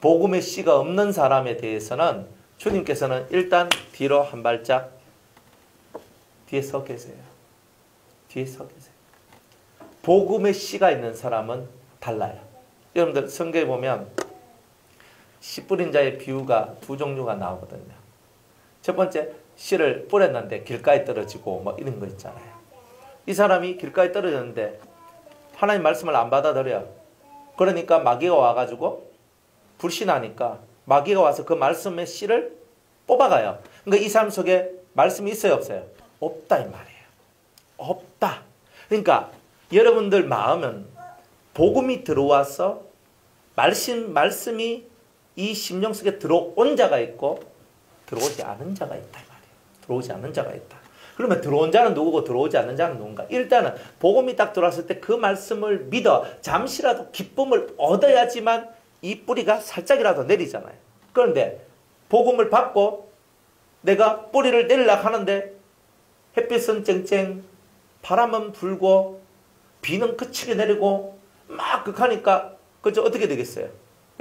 복음의 씨가 없는 사람에 대해서는 주님께서는 일단 뒤로 한 발짝 뒤에 서 계세요. 뒤에 서 계세요. 복음의 씨가 있는 사람은 달라요. 여러분들 성경에 보면 씨 뿌린 자의 비유가 두 종류가 나오거든요. 첫 번째, 씨를 뿌렸는데 길가에 떨어지고 뭐 이런 거 있잖아요. 이 사람이 길가에 떨어졌는데 하나님 말씀을 안 받아들여요. 그러니까 마귀가 와가지고 불신하니까 마귀가 와서 그 말씀의 씨를 뽑아가요. 그러니까 이 사람 속에 말씀이 있어요, 없어요? 없다 이 말이에요. 없다. 그러니까 여러분들 마음은 복음이 들어와서 말씀이 이 심령 속에 들어온 자가 있고 들어오지 않은 자가 있다 이 말이에요. 들어오지 않은 자가 있다. 그러면 들어온 자는 누구고 들어오지 않는 자는 누군가? 일단은 복음이 딱 들어왔을 때 그 말씀을 믿어 잠시라도 기쁨을 얻어야지만 이 뿌리가 살짝이라도 내리잖아요. 그런데 복음을 받고 내가 뿌리를 내리려고 하는데 햇빛은 쨍쨍, 바람은 불고, 비는 그치게 내리고 막 극하니까 그죠? 어떻게 되겠어요?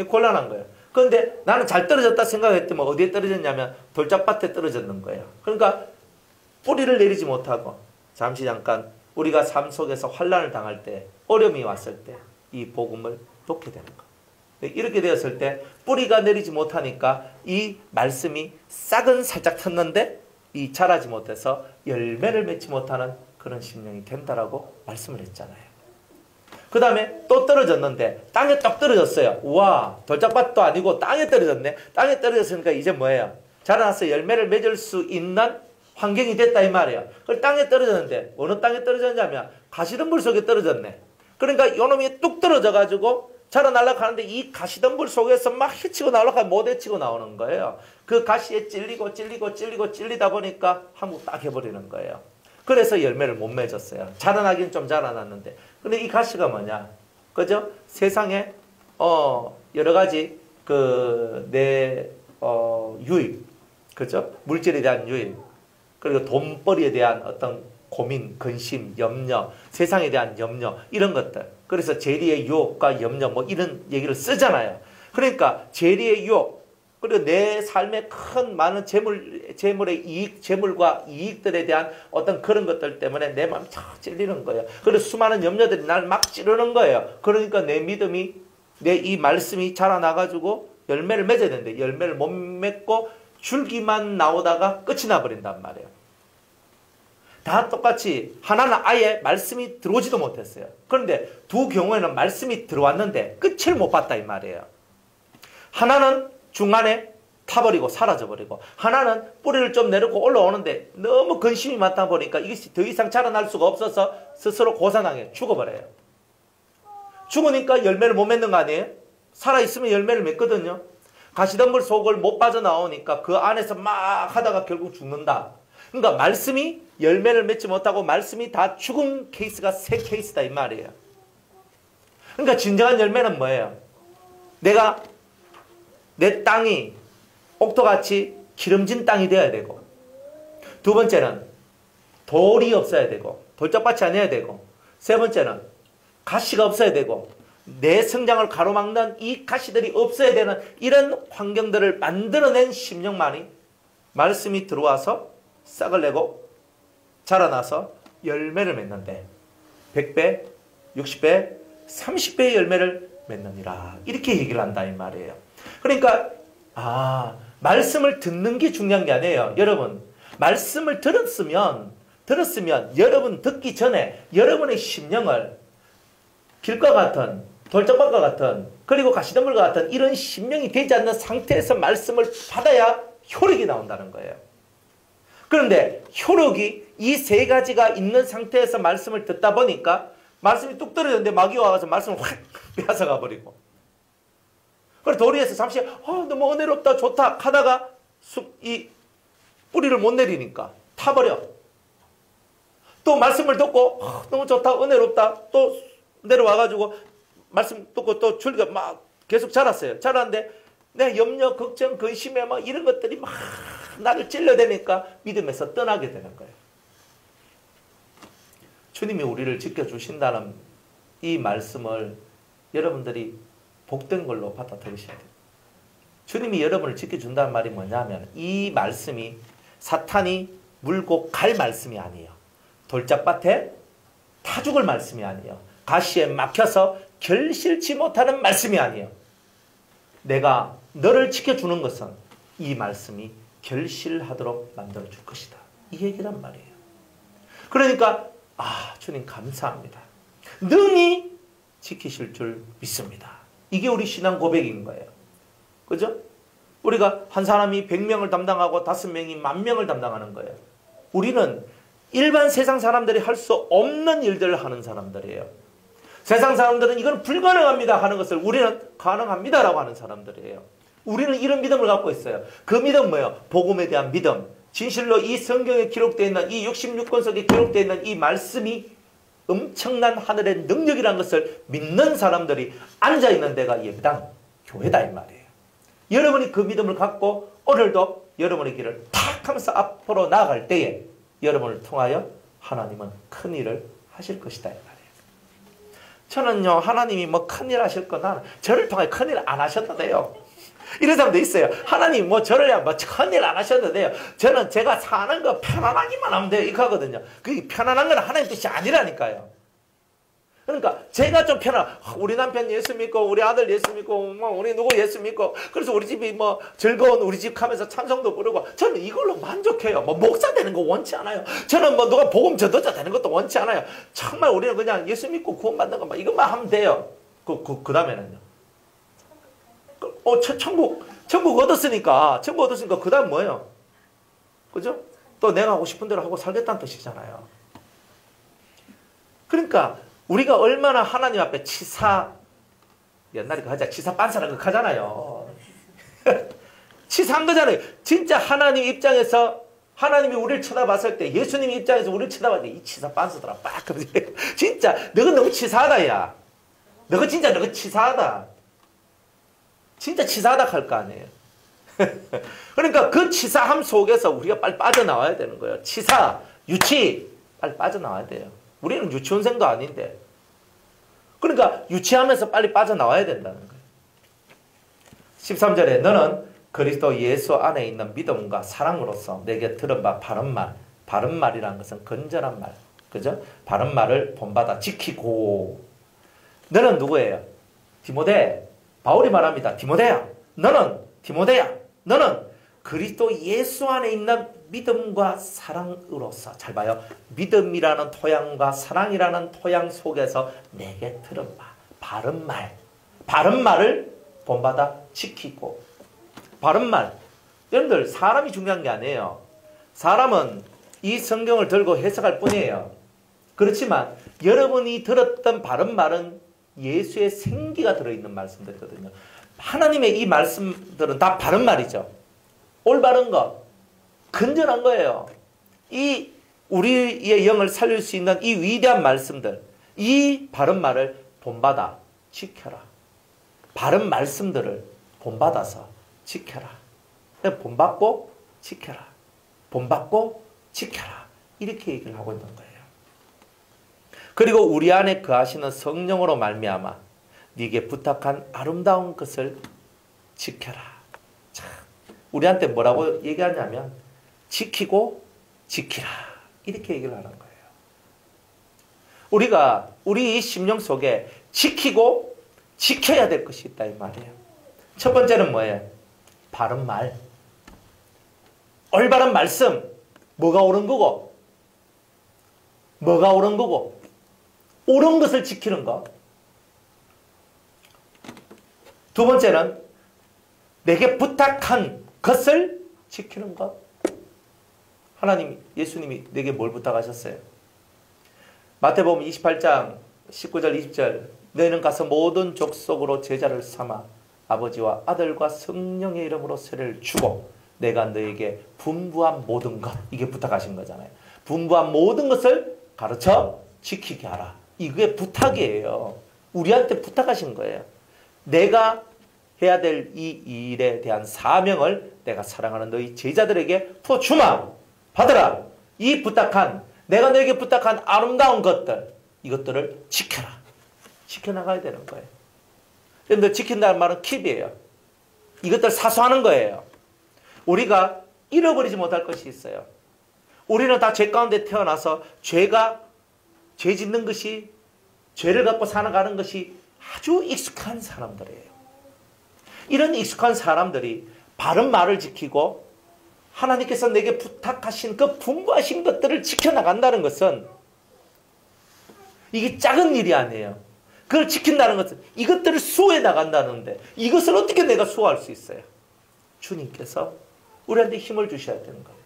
곤란한 거예요. 그런데 나는 잘 떨어졌다 생각했더니 어디에 떨어졌냐면 돌짝밭에 떨어졌는 거예요. 그러니까 뿌리를 내리지 못하고 잠시 잠깐 우리가 삶 속에서 환난을 당할 때, 어려움이 왔을 때 이 복음을 놓게 되는 거예요. 이렇게 되었을 때 뿌리가 내리지 못하니까 이 말씀이 싹은 살짝 텄는데 이 자라지 못해서 열매를 맺지 못하는 그런 심령이 된다라고 말씀을 했잖아요. 그 다음에 또 떨어졌는데 땅에 딱 떨어졌어요. 우와, 돌짝밭도 아니고 땅에 떨어졌네. 땅에 떨어졌으니까 이제 뭐예요? 자라나서 열매를 맺을 수 있는 환경이 됐다 이 말이에요. 그걸 땅에 떨어졌는데 어느 땅에 떨어졌냐면 가시덤불 속에 떨어졌네. 그러니까 요놈이 뚝 떨어져가지고 자라나려고 하는데 이 가시덤불 속에서 막 헤치고 나오려고 못 헤치고 나오는 거예요. 그 가시에 찔리다 보니까 한국 딱 해버리는 거예요. 그래서 열매를 못 맺었어요. 자라나긴 좀 자라났는데. 근데 이 가시가 뭐냐? 그죠? 세상에 여러 가지 유입, 그죠? 물질에 대한 유입, 그리고 돈벌이에 대한 어떤 고민, 근심, 염려, 세상에 대한 염려 이런 것들. 그래서 재리의 유혹과 염려 뭐 이런 얘기를 쓰잖아요. 그러니까 재리의 유혹, 그리고 내 삶에 큰 많은 재물의 이익, 재물과 이익들에 대한 어떤 그런 것들 때문에 내 마음이 쫙 찔리는 거예요. 그래서 수많은 염려들이 날 막 찌르는 거예요. 그러니까 내 믿음이, 내 이 말씀이 자라나가지고 열매를 맺어야 되는데 열매를 못 맺고 줄기만 나오다가 끝이 나버린단 말이에요. 다 똑같이 하나는 아예 말씀이 들어오지도 못했어요. 그런데 두 경우에는 말씀이 들어왔는데 끝을 못 봤다 이 말이에요. 하나는 중간에 타버리고 사라져버리고, 하나는 뿌리를 좀 내놓고 올라오는데 너무 근심이 많다 보니까 이것이 더 이상 자라날 수가 없어서 스스로 고사당해 죽어버려요. 죽으니까 열매를 못 맺는 거 아니에요? 살아있으면 열매를 맺거든요. 가시덤불 속을 못 빠져나오니까 그 안에서 막 하다가 결국 죽는다. 그러니까 말씀이 열매를 맺지 못하고 말씀이 다 죽은 케이스가 세 케이스다 이 말이에요. 그러니까 진정한 열매는 뭐예요? 내 땅이 옥토같이 기름진 땅이 되어야 되고, 두 번째는 돌이 없어야 되고, 돌짝밭이 아니어야 되고, 세 번째는 가시가 없어야 되고, 내 성장을 가로막는 이 가시들이 없어야 되는 이런 환경들을 만들어낸 심령만이 말씀이 들어와서 싹을 내고 자라나서 열매를 맺는데 100배, 60배, 30배의 열매를 맺느니라. 이렇게 얘기를 한다 이 말이에요. 그러니까 말씀을 듣는 게 중요한 게 아니에요. 여러분, 말씀을 들었으면 여러분 듣기 전에 여러분의 심령을 길과 같은, 돌짝밭과 같은, 그리고 가시덤불과 같은 이런 심령이 되지 않는 상태에서 말씀을 받아야 효력이 나온다는 거예요. 그런데 효력이 이 세 가지가 있는 상태에서 말씀을 듣다 보니까 말씀이 뚝 떨어졌는데 마귀가 와서 말씀을 확 빼앗아가 버리고, 그래서 도리에서 잠시 너무 은혜롭다 좋다 하다가 이 뿌리를 못 내리니까 타버려. 또 말씀을 듣고 너무 좋다 은혜롭다 또 내려와가지고 말씀 듣고 또 줄기가 막 계속 자랐어요. 자랐는데 내 염려, 걱정, 근심에 막 이런 것들이 막 나를 찔러대니까 믿음에서 떠나게 되는 거예요. 주님이 우리를 지켜주신다는 이 말씀을 여러분들이 복된 걸로 받아들이셔야 돼요. 주님이 여러분을 지켜준다는 말이 뭐냐면 이 말씀이 사탄이 물고 갈 말씀이 아니에요. 돌짝밭에 타 죽을 말씀이 아니에요. 가시에 막혀서 결실치 못하는 말씀이 아니에요. 내가 너를 지켜주는 것은 이 말씀이 결실하도록 만들어줄 것이다. 이 얘기란 말이에요. 그러니까 주님 감사합니다. 능히 지키실 줄 믿습니다. 이게 우리 신앙 고백인 거예요. 그죠? 우리가 한 사람이 100명을 담당하고 5명이 10,000명을 담당하는 거예요. 우리는 일반 세상 사람들이 할 수 없는 일들을 하는 사람들이에요. 세상 사람들은 이건 불가능합니다 하는 것을 우리는 가능합니다라고 하는 사람들이에요. 우리는 이런 믿음을 갖고 있어요. 그 믿음은 뭐예요? 복음에 대한 믿음. 진실로 이 성경에 기록되어 있는 이 66권석에 기록되어 있는 이 말씀이 엄청난 하늘의 능력이라는 것을 믿는 사람들이 앉아있는 데가 예배당, 교회다 이 말이에요. 여러분이 그 믿음을 갖고 오늘도 여러분의 길을 탁 하면서 앞으로 나아갈 때에 여러분을 통하여 하나님은 큰 일을 하실 것이다 이 말이에요. 저는요, 하나님이 뭐 큰일 하실 거나 저를 통해 큰일 안 하셔도 돼요. 이런 사람도 있어요. 하나님 뭐 저를 뭐 큰일 안 하셔도 돼요. 저는 제가 사는 거 편안하기만 하면 돼요. 이거 하거든요. 그게 편안한 건 하나님 뜻이 아니라니까요. 그러니까 제가 좀 우리 남편 예수 믿고 우리 아들 예수 믿고 뭐 우리 누구 예수 믿고 그래서 우리 집이 뭐 즐거운 우리 집 하면서 찬송도 부르고 저는 이걸로 만족해요. 뭐 목사 되는 거 원치 않아요. 저는 뭐 누가 복음 전도자 되는 것도 원치 않아요. 정말 우리는 그냥 예수 믿고 구원받는 거 이것만 하면 돼요. 그 다음에는요. 천국 얻었으니까 그 다음 뭐예요? 그죠? 또 내가 하고 싶은 대로 하고 살겠다는 뜻이잖아요. 그러니까 우리가 얼마나 하나님 앞에 옛날에 치사 빤사라고 하잖아요. 치사한 거잖아요. 진짜 하나님 입장에서 하나님이 우리를 쳐다봤을 때 예수님 입장에서 우리를 쳐다봤을 때 이 치사 빤사더라 빡 진짜 너가 너무 치사하다 야. 너가 치사하다. 진짜 치사하다 할 거 아니에요. 그러니까 그 치사함 속에서 우리가 빨리 빠져나와야 되는 거예요. 치사, 유치 빨리 빠져나와야 돼요. 우리는 유치원생도 아닌데. 그러니까 유치하면서 빨리 빠져나와야 된다는 거예요. 13절에 너는 그리스도 예수 안에 있는 믿음과 사랑으로서 내게 들은 바 바른 말. 바른 말이라는 것은 건전한 말. 그죠? 바른 말을 본받아 지키고. 너는 누구예요? 디모데. 바울이 말합니다. 디모데야. 너는 그리스도 예수 안에 있는 믿음과 사랑으로서 잘 봐요. 믿음이라는 토양과 사랑이라는 토양 속에서 내게 들은 바 바른 말을 본받아 지키고. 바른 말. 여러분들 사람이 중요한 게 아니에요. 사람은 이 성경을 들고 해석할 뿐이에요. 그렇지만 여러분이 들었던 바른 말은 예수의 생기가 들어있는 말씀들이거든요. 하나님의 이 말씀들은 다 바른 말이죠. 올바른 것, 건전한 거예요. 이 우리의 영을 살릴 수 있는 이 위대한 말씀들, 이 바른 말을 본받아 지켜라. 바른 말씀들을 본받아서 지켜라. 본받고 지켜라. 본받고 지켜라. 이렇게 얘기를 하고 있는 거예요. 그리고 우리 안에 거하시는 성령으로 말미암아 네게 부탁한 아름다운 것을 지켜라. 참, 우리한테 뭐라고 얘기하냐면 지키고 지키라. 이렇게 얘기를 하는 거예요. 우리가 우리 심령 속에 지키고 지켜야 될 것이 있다 이 말이에요. 첫 번째는 뭐예요? 바른 말. 올바른 말씀. 뭐가 옳은 거고? 옳은 것을 지키는 것. 두 번째는 내게 부탁한 것을 지키는 것. 하나님, 예수님이 내게 뭘 부탁하셨어요? 마태복음 28장 19절 20절 너희는 가서 모든 족속으로 제자를 삼아 아버지와 아들과 성령의 이름으로 세례를 주고 내가 너에게 분부한 모든 것. 이게 부탁하신 거잖아요. 분부한 모든 것을 가르쳐 지키게 하라. 이게 부탁이에요. 우리한테 부탁하신 거예요. 내가 해야 될 이 일에 대한 사명을 내가 사랑하는 너희 제자들에게 풀어주마. 받으라. 이 부탁한, 내가 너에게 부탁한 아름다운 것들, 이것들을 지켜라. 지켜나가야 되는 거예요. 여러분들 지킨다는 말은 킵이에요. 이것들 사수하는 거예요. 우리가 잃어버리지 못할 것이 있어요. 우리는 다 죄 가운데 태어나서 죄 짓는 것이, 죄를 갖고 살아가는 것이 아주 익숙한 사람들이에요. 이런 익숙한 사람들이 바른 말을 지키고 하나님께서 내게 부탁하신 그 분부하신 것들을 지켜나간다는 것은 이게 작은 일이 아니에요. 그걸 지킨다는 것은 이것들을 수호해 나간다는데 이것을 어떻게 내가 수호할 수 있어요? 주님께서 우리한테 힘을 주셔야 되는 거예요.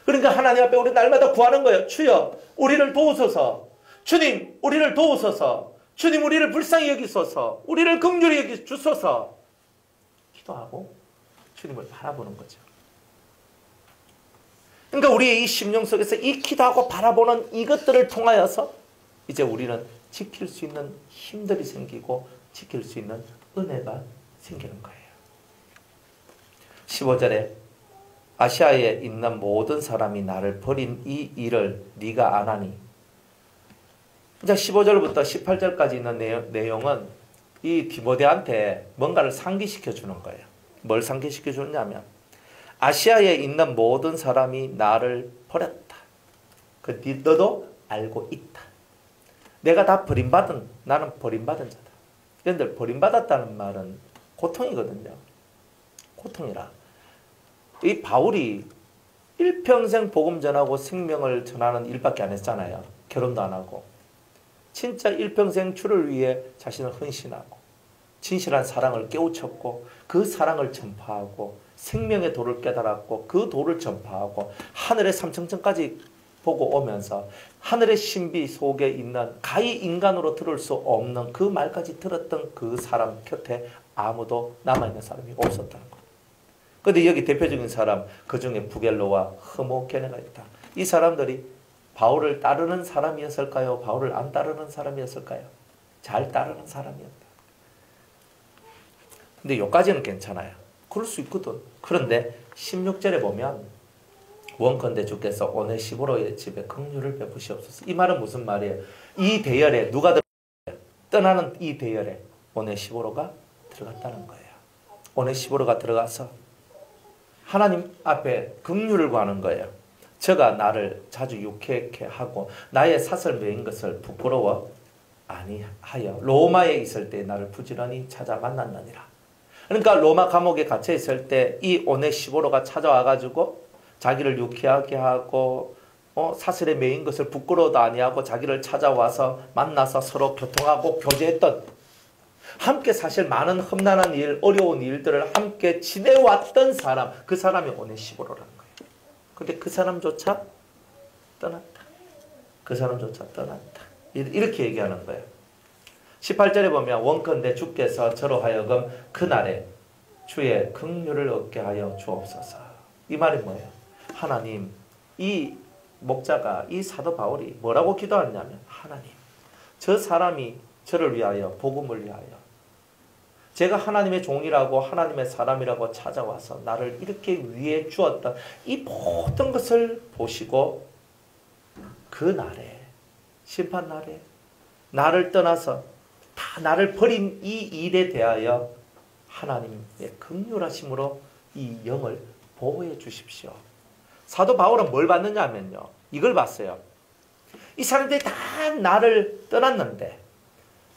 그러니까 하나님 앞에 우리 날마다 구하는 거예요. 주여, 우리를 도우소서. 주님, 우리를 도우소서. 주님 우리를 불쌍히 여기소서, 우리를 긍휼히 여기 주소서 기도하고 주님을 바라보는 거죠. 그러니까 우리의 이 심령 속에서 이 기도하고 바라보는 이것들을 통하여서 이제 우리는 지킬 수 있는 힘들이 생기고 지킬 수 있는 은혜가 생기는 거예요. 15절에 아시아에 있는 모든 사람이 나를 버린 이 일을 네가 안 하니. 이제 15절부터 18절까지 있는 내용은 이 디모데한테 뭔가를 상기시켜 주는 거예요. 뭘 상기시켜 주느냐면 아시아에 있는 모든 사람이 나를 버렸다. 너도 알고 있다. 내가 다 버림받은, 나는 버림받은 자다. 그런데 버림받았다는 말은 고통이거든요. 고통이라. 이 바울이 일평생 복음 전하고 생명을 전하는 일밖에 안 했잖아요. 결혼도 안 하고. 진짜 일평생 주를 위해 자신을 헌신하고 진실한 사랑을 깨우쳤고 그 사랑을 전파하고 생명의 도를 깨달았고 그 도를 전파하고 하늘의 삼층천까지 보고 오면서 하늘의 신비 속에 있는 가히 인간으로 들을 수 없는 그 말까지 들었던 그 사람 곁에 아무도 남아있는 사람이 없었다는 거예요. 그런데 여기 대표적인 사람, 그 중에 부겔로와 흐모게네가 있다. 이 사람들이 바울을 따르는 사람이었을까요? 바울을 안 따르는 사람이었을까요? 잘 따르는 사람이었다. 근데 여기까지는 괜찮아요. 그럴 수 있거든. 그런데 16절에 보면 원컨대 주께서 오네시보로의 집에 긍휼을 베푸시옵소서. 이 말은 무슨 말이에요? 이 대열에 누가 들어갔어요? 떠나는 이 대열에 오네시보로가 들어갔다는 거예요. 오네시보로가 들어가서 하나님 앞에 긍휼을 구하는 거예요. 저가 나를 자주 유쾌케 하고 나의 사슬 메인 것을 부끄러워 아니하여 로마에 있을 때 나를 부지런히 찾아 만났느니라. 그러니까 로마 감옥에 갇혀 있을 때 이 오네시보로가 찾아와가지고 자기를 유쾌하게 하고 사슬에 메인 것을 부끄러워도 아니하고 자기를 찾아와서 만나서 서로 교통하고 교제했던, 함께 사실 많은 험난한 일, 어려운 일들을 함께 지내왔던 사람, 그 사람이 오네시보로라는 거예요. 근데 그 사람조차 떠났다. 그 사람조차 떠났다. 이렇게 얘기하는 거예요. 18절에 보면 원컨대 주께서 저로 하여금 그날에 주의 긍휼을 얻게 하여 주옵소서. 이 말이 뭐예요? 하나님, 이 목자가, 이 사도 바울이 뭐라고 기도하냐면, 하나님, 저 사람이 저를 위하여, 복음을 위하여, 제가 하나님의 종이라고 하나님의 사람이라고 찾아와서 나를 이렇게 위해 주었던 이 모든 것을 보시고 그 날에, 심판날에 나를 떠나서 다 나를 버린 이 일에 대하여 하나님의 긍휼하심으로 이 영을 보호해 주십시오. 사도 바울은 뭘 봤느냐 하면요, 이걸 봤어요. 이 사람들이 다 나를 떠났는데,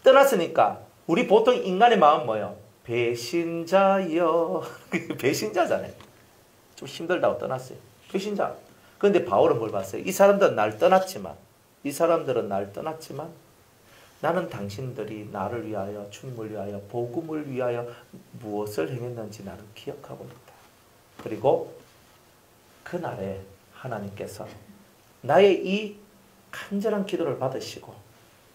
떠났으니까 우리 보통 인간의 마음은 뭐예요? 배신자여. 배신자잖아요. 좀 힘들다고 떠났어요. 배신자. 그런데 바울은 뭘 봤어요? 이 사람들은 날 떠났지만, 나는 당신들이 나를 위하여, 주님을 위하여, 복음을 위하여 무엇을 행했는지 나는 기억하고 있다. 그리고 그날에 하나님께서 나의 이 간절한 기도를 받으시고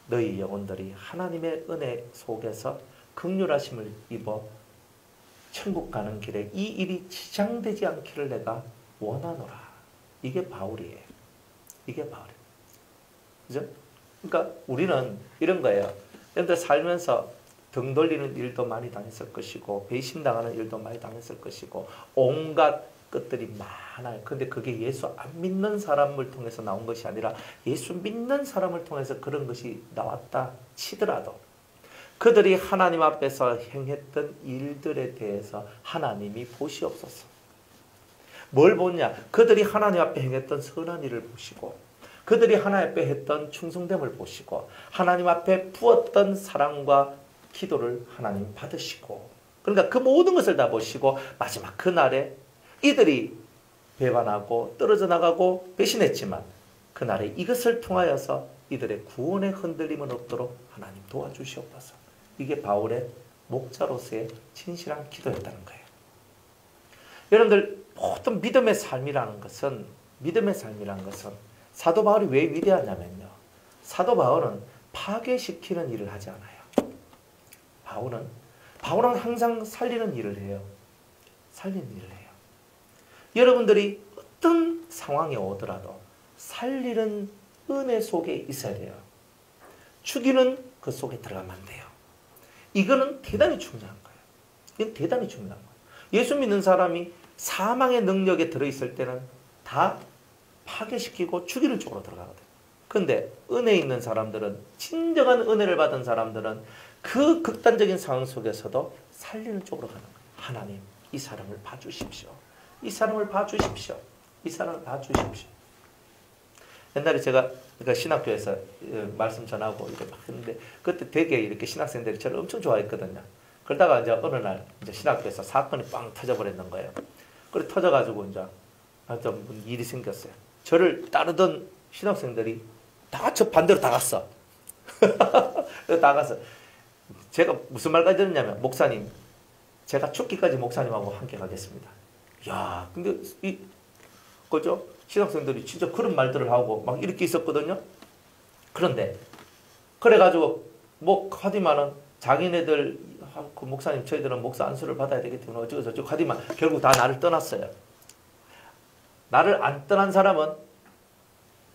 너희 영혼들이 하나님의 은혜 속에서 긍휼하심을 입어 천국 가는 길에 이 일이 지장되지 않기를 내가 원하노라. 이게 바울이에요. 이게 바울이에요. 그죠? 그러니까 우리는 이런 거예요. 여러분들 살면서 등 돌리는 일도 많이 당했을 것이고 배신당하는 일도 많이 당했을 것이고 온갖 것들이 많아요. 근데 그게 예수 안 믿는 사람을 통해서 나온 것이 아니라 예수 믿는 사람을 통해서 그런 것이 나왔다 치더라도 그들이 하나님 앞에서 행했던 일들에 대해서 하나님이 보시옵소서. 뭘 보냐? 그들이 하나님 앞에 행했던 선한 일을 보시고 그들이 하나님 앞에 했던 충성됨을 보시고 하나님 앞에 부었던 사랑과 기도를 하나님 받으시고, 그러니까 그 모든 것을 다 보시고 마지막 그날에 이들이 배반하고 떨어져 나가고 배신했지만 그날에 이것을 통하여서 이들의 구원의 흔들림은 없도록 하나님 도와주시옵소서. 이게 바울의 목자로서의 진실한 기도였다는 거예요. 여러분들, 모든 믿음의 삶이라는 것은 사도 바울이 왜 위대하냐면요, 사도 바울은 파괴시키는 일을 하지 않아요. 바울은 항상 살리는 일을 해요. 살리는 일을 해요. 여러분들이 어떤 상황에 오더라도 살리는 은혜 속에 있어야 돼요. 죽이는 그 속에 들어가면 안 돼요. 이거는 대단히 중요한 거예요. 이건 대단히 중요한 거예요. 예수 믿는 사람이 사망의 능력에 들어있을 때는 다 파괴시키고 죽이는 쪽으로 들어가거든요. 그런데 은혜 있는 사람들은, 진정한 은혜를 받은 사람들은 그 극단적인 상황 속에서도 살리는 쪽으로 가는 거예요. 하나님, 이 사람을 봐주십시오. 이 사람을 봐주십시오. 이 사람을 봐주십시오. 옛날에 제가 신학교에서 말씀 전하고 이렇게 막 했는데, 그때 되게 이렇게 신학생들이 저를 엄청 좋아했거든요. 그러다가 이제 어느 날 이제 신학교에서 사건이 빵 터져버렸는 거예요. 그래 터져가지고 이제 좀 일이 생겼어요. 저를 따르던 신학생들이 다 저 반대로 다 갔어. 다 갔어. 제가 무슨 말까지 들었냐면, 목사님, 제가 죽기까지 목사님하고 함께 가겠습니다. 야, 근데 그죠? 신학생들이 진짜 그런 말들을 하고 막 이렇게 있었거든요. 그런데 그래가지고 뭐 하디만은 자기네들 그 목사님 저희들은 목사 안수를 받아야 되기 때문에 어쩌고저쩌고 하디만 결국 다 나를 떠났어요. 나를 안 떠난 사람은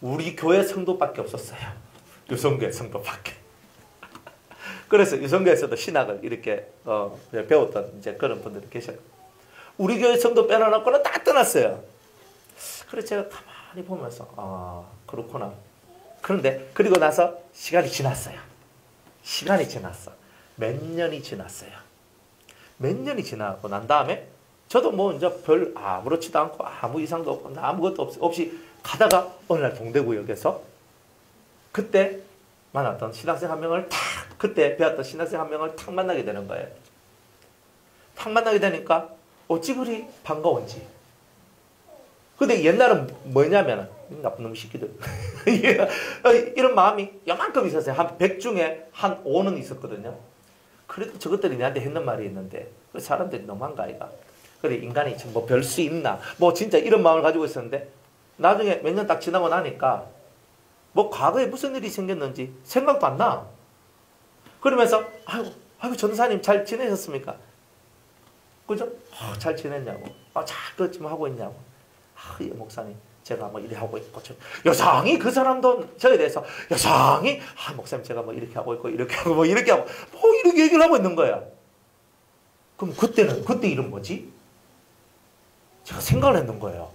우리 교회 성도밖에 없었어요. 유성교회 성도밖에. 그래서 유성교회에서도 신학을 이렇게 배웠던 이제 그런 분들이 계셔요. 우리 교회 성도 빼놔놓고는 다 떠났어요. 그래서 제가 가만히 보면서 그렇구나. 그런데 그리고 나서 시간이 지났어요. 시간이 지났어. 몇 년이 지났어요. 몇 년이 지나고 난 다음에 저도 뭐 이제 별 아무렇지도 않고 아무 이상도 없고 아무것도 없이 가다가 어느 날 동대구역에서 그때 만났던 신학생 한 명을 그때 배웠던 신학생 한 명을 탁 만나게 되는 거예요. 탁 만나게 되니까 어찌 그리 반가운지. 근데 옛날은 뭐냐면 나쁜 놈 시키들 이런 마음이 요만큼 있었어요. 한 100 중에 한 5는 있었거든요. 그래도 저것들이 내한테 했는 말이 있는데 그 사람들이 너무한가 아이가. 그래 인간이 뭐 별 수 있나 뭐 진짜 이런 마음을 가지고 있었는데, 나중에 몇 년 딱 지나고 나니까 뭐 과거에 무슨 일이 생겼는지 생각도 안 나. 그러면서 아이고 전사님 잘 지내셨습니까? 그죠? 잘 지냈냐고. 잘 좀 하고 있냐고. 예, 목사님 제가 뭐 이래 하고 있고 여상이 그 사람도 저에 대해서 여상이 목사님 제가 뭐 이렇게 하고 있고 이렇게 하고 뭐 이렇게 하고 뭐 이렇게 얘기를 하고 있는 거야. 그럼 그때 이름 뭐지? 제가 생각을 했는 거예요.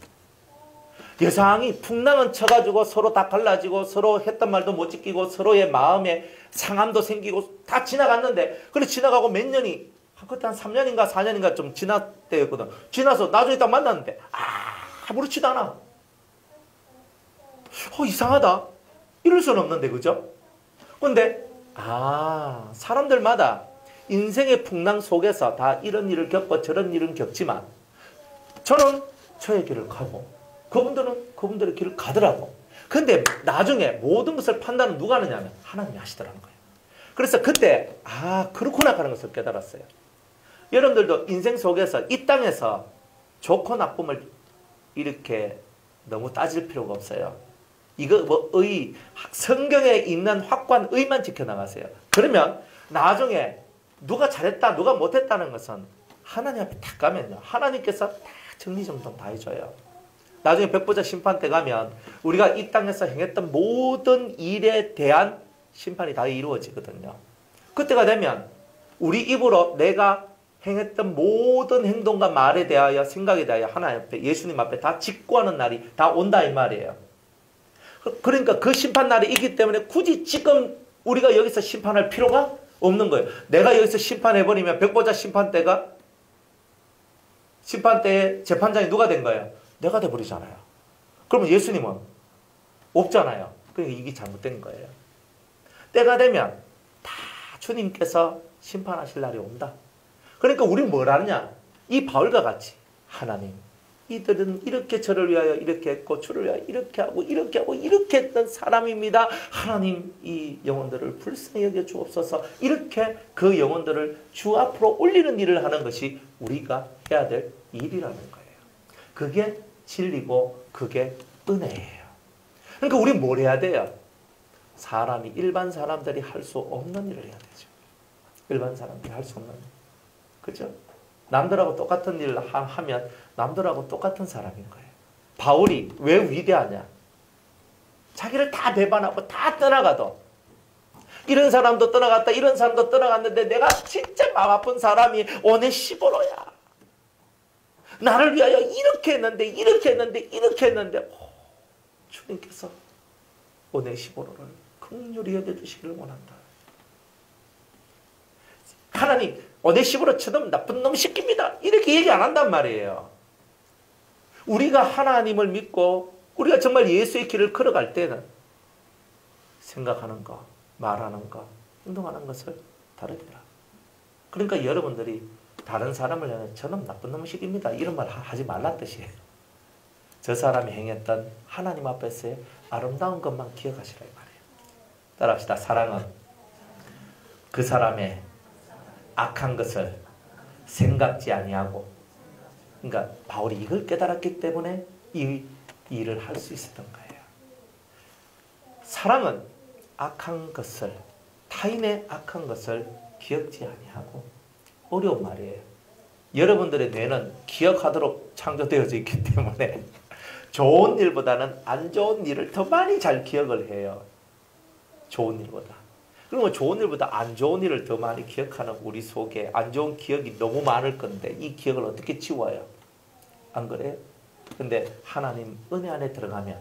여상이 풍랑은 쳐가지고 서로 다 갈라지고 서로 했던 말도 못 지키고 서로의 마음에 상함도 생기고 다 지나갔는데, 그래 지나가고 몇 년이 그때 한 3년인가 4년인가 좀 지날 때였거든. 지나서 나중에 딱 만났는데 아무렇지도 않아. 이상하다. 이럴 수는 없는데 그죠? 근데 사람들마다 인생의 풍랑 속에서 다 이런 일을 겪고 저런 일은 겪지만 저는 저의 길을 가고 그분들은 그분들의 길을 가더라고. 근데 나중에 모든 것을 판단은 누가 하느냐면 하나님이 하시더라는 거예요. 그래서 그때 그렇구나 하는 것을 깨달았어요. 여러분들도 인생 속에서 이 땅에서 좋고 나쁨을 이렇게 너무 따질 필요가 없어요. 이거 뭐 성경에 있는 확고한 의만 지켜나가세요. 그러면 나중에 누가 잘했다 누가 못했다는 것은 하나님 앞에 딱 가면요, 하나님께서 다 정리정돈 다 해줘요. 나중에 백보자 심판 때 가면 우리가 이 땅에서 행했던 모든 일에 대한 심판이 다 이루어지거든요. 그때가 되면 우리 입으로 내가 행했던 모든 행동과 말에 대하여 생각에 대하여 하나님 앞에 예수님 앞에 다 직구하는 날이 다 온다 이 말이에요. 그러니까 그 심판 날이 있기 때문에 굳이 지금 우리가 여기서 심판할 필요가 없는 거예요. 내가 여기서 심판해버리면 백보자 심판 때에 재판장이 누가 된 거예요? 내가 돼버리잖아요. 그러면 예수님은 없잖아요. 그러니까 이게 잘못된 거예요. 때가 되면 다 주님께서 심판하실 날이 온다. 그러니까 우리는 뭘 하느냐? 이 바울과 같이 하나님, 이들은 이렇게 저를 위하여 이렇게 했고 주를 위하여 이렇게 하고 이렇게 하고 이렇게 했던 사람입니다. 하나님 이 영혼들을 불쌍히 여겨 주옵소서. 이렇게 그 영혼들을 주 앞으로 올리는 일을 하는 것이 우리가 해야 될 일이라는 거예요. 그게 진리고 그게 은혜예요. 그러니까 우리 뭘 해야 돼요? 사람이 일반 사람들이 할 수 없는 일을 해야 되죠. 일반 사람들이 할 수 없는 일. 그죠? 남들하고 똑같은 일을 하면 남들하고 똑같은 사람인 거예요. 바울이 왜 위대하냐? 자기를 다 배반하고 다 떠나가도 이런 사람도 떠나갔다 이런 사람도 떠나갔는데 내가 진짜 마음 아픈 사람이 오네시보로야. 나를 위하여 이렇게 했는데 이렇게 했는데 이렇게 했는데 주님께서 오네시보로를 긍휼히 여겨주시기를 원한다. 하나님 오네시보로 저놈 나쁜 놈 시킵니다. 이렇게 얘기 안 한단 말이에요. 우리가 하나님을 믿고 우리가 정말 예수의 길을 걸어갈 때는 생각하는 거, 말하는 거, 행동하는 것을 다릅니다. 그러니까 여러분들이 다른 사람을 향해 저놈 나쁜 놈식입니다. 이런 말 하지 말란 뜻이에요. 저 사람이 행했던 하나님 앞에서의 아름다운 것만 기억하시라 이 말이에요. 따라합시다. 사랑은 그 사람의 악한 것을 생각지 아니하고, 그러니까 바울이 이걸 깨달았기 때문에 이 일을 할 수 있었던 거예요. 사랑은 악한 것을, 타인의 악한 것을 기억지 아니하고, 어려운 말이에요. 여러분들의 뇌는 기억하도록 창조되어져 있기 때문에 좋은 일보다는 안 좋은 일을 더 많이 잘 기억을 해요. 좋은 일보다. 그러면 좋은 일보다 안 좋은 일을 더 많이 기억하는 우리 속에 안 좋은 기억이 너무 많을 건데 이 기억을 어떻게 지워요? 안 그래요? 근데 하나님 은혜 안에 들어가면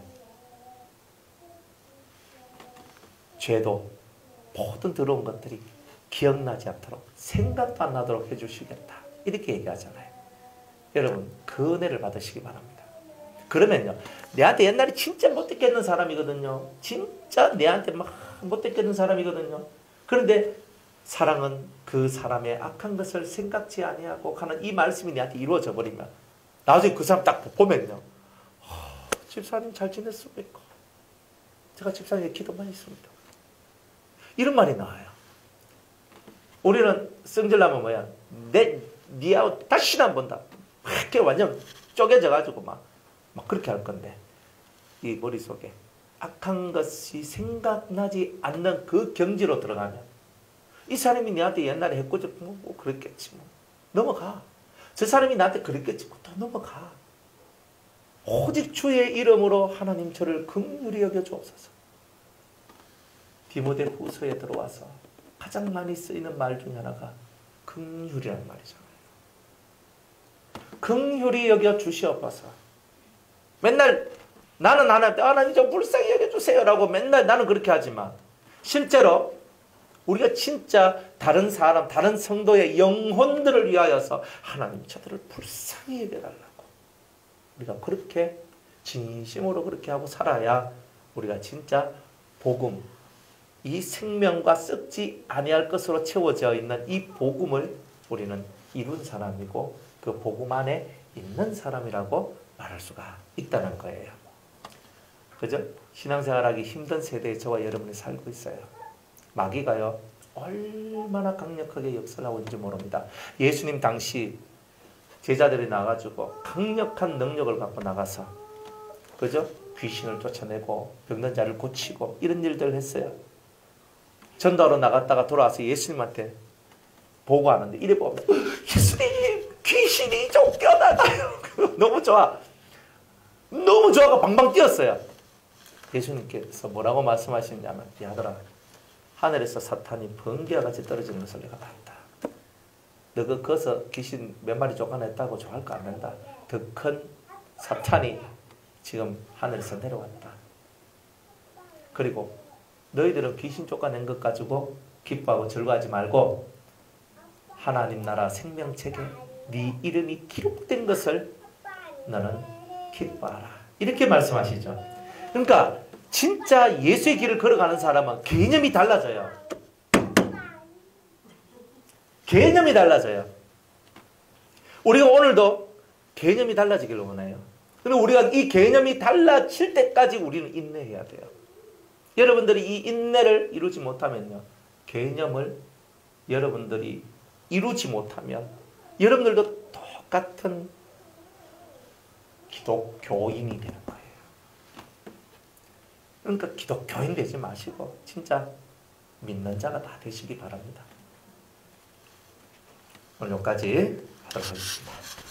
죄도 모든 더러운 것들이 기억나지 않도록 생각도 안 나도록 해주시겠다. 이렇게 얘기하잖아요. 여러분 그 은혜를 받으시기 바랍니다. 그러면요. 내한테 옛날에 진짜 못됐겠는 사람이거든요. 진짜 내한테 막 못됐겠는 사람이거든요. 그런데 사랑은 그 사람의 악한 것을 생각지 아니하고 하는 이 말씀이 내한테 이루어져 버리면 나중에 그 사람 딱 보면요. 집사님 잘 지냈습니까? 제가 집사님에게 기도만 했습니다. 이런 말이 나와요. 우리는 성질나면 뭐야? 니하고 다시는 안 본다. 이렇게 완전 쪼개져가지고 막 그렇게 할 건데 이 머릿속에 악한 것이 생각나지 않는 그 경지로 들어가면 이 사람이 내한테 옛날에 했고저 뭐 그랬겠지 뭐 넘어가. 저 사람이 나한테 그랬겠지 또 넘어가. 오직 주의 이름으로 하나님 저를 긍휼히 여겨 주옵소서. 디모데 후서에 들어와서 가장 많이 쓰이는 말 중에 하나가 긍휼이라는 말이잖아요. 긍휼히 여겨 주시옵소서. 맨날 나는 하나님께 하나님 좀 불쌍히 여겨주세요 라고 맨날 나는 그렇게 하지만 실제로 우리가 진짜 다른 사람, 다른 성도의 영혼들을 위하여서 하나님 저들을 불쌍히 여겨달라고 우리가 그렇게 진심으로 그렇게 하고 살아야 우리가 진짜 복음, 이 생명과 썩지 아니할 것으로 채워져 있는 이 복음을 우리는 이룬 사람이고 그 복음 안에 있는 사람이라고 말할 수가 있다는 거예요. 그죠? 신앙생활하기 힘든 세대에 저와 여러분이 살고 있어요. 마귀가요 얼마나 강력하게 역사를 하고 있는지 모릅니다. 예수님 당시 제자들이 나가지고 강력한 능력을 갖고 나가서 그죠? 귀신을 쫓아내고 병든 자를 고치고 이런 일들을 했어요. 전도하러 나갔다가 돌아와서 예수님한테 보고하는데 이래 보면 예수님 귀신이 쫓겨나가요. 너무 좋아. 너무 좋아가 방방 뛰었어요. 예수님께서 뭐라고 말씀하시냐면 야 아들아 하늘에서 사탄이 번개와 같이 떨어지는 것을 내가 봤다. 너가 거기서 귀신 몇 마리 쫓아냈다고 좋아할까 안 한다. 더 큰 사탄이 지금 하늘에서 내려왔다. 그리고 너희들은 귀신 쫓아낸 것 가지고 기뻐하고 즐거워하지 말고 하나님 나라 생명책에 네 이름이 기록된 것을 너는 기뻐하라. 이렇게 말씀하시죠. 그러니까 진짜 예수의 길을 걸어가는 사람은 개념이 달라져요. 개념이 달라져요. 우리가 오늘도 개념이 달라지기를 원해요. 그리고 우리가 이 개념이 달라질 때까지 우리는 인내해야 돼요. 여러분들이 이 인내를 이루지 못하면요. 개념을 여러분들이 이루지 못하면 여러분들도 똑같은 기독교인이 되는 거예요. 그러니까 기독교인 되지 마시고 진짜 믿는 자가 다 되시기 바랍니다. 오늘 여기까지 하도록 하겠습니다.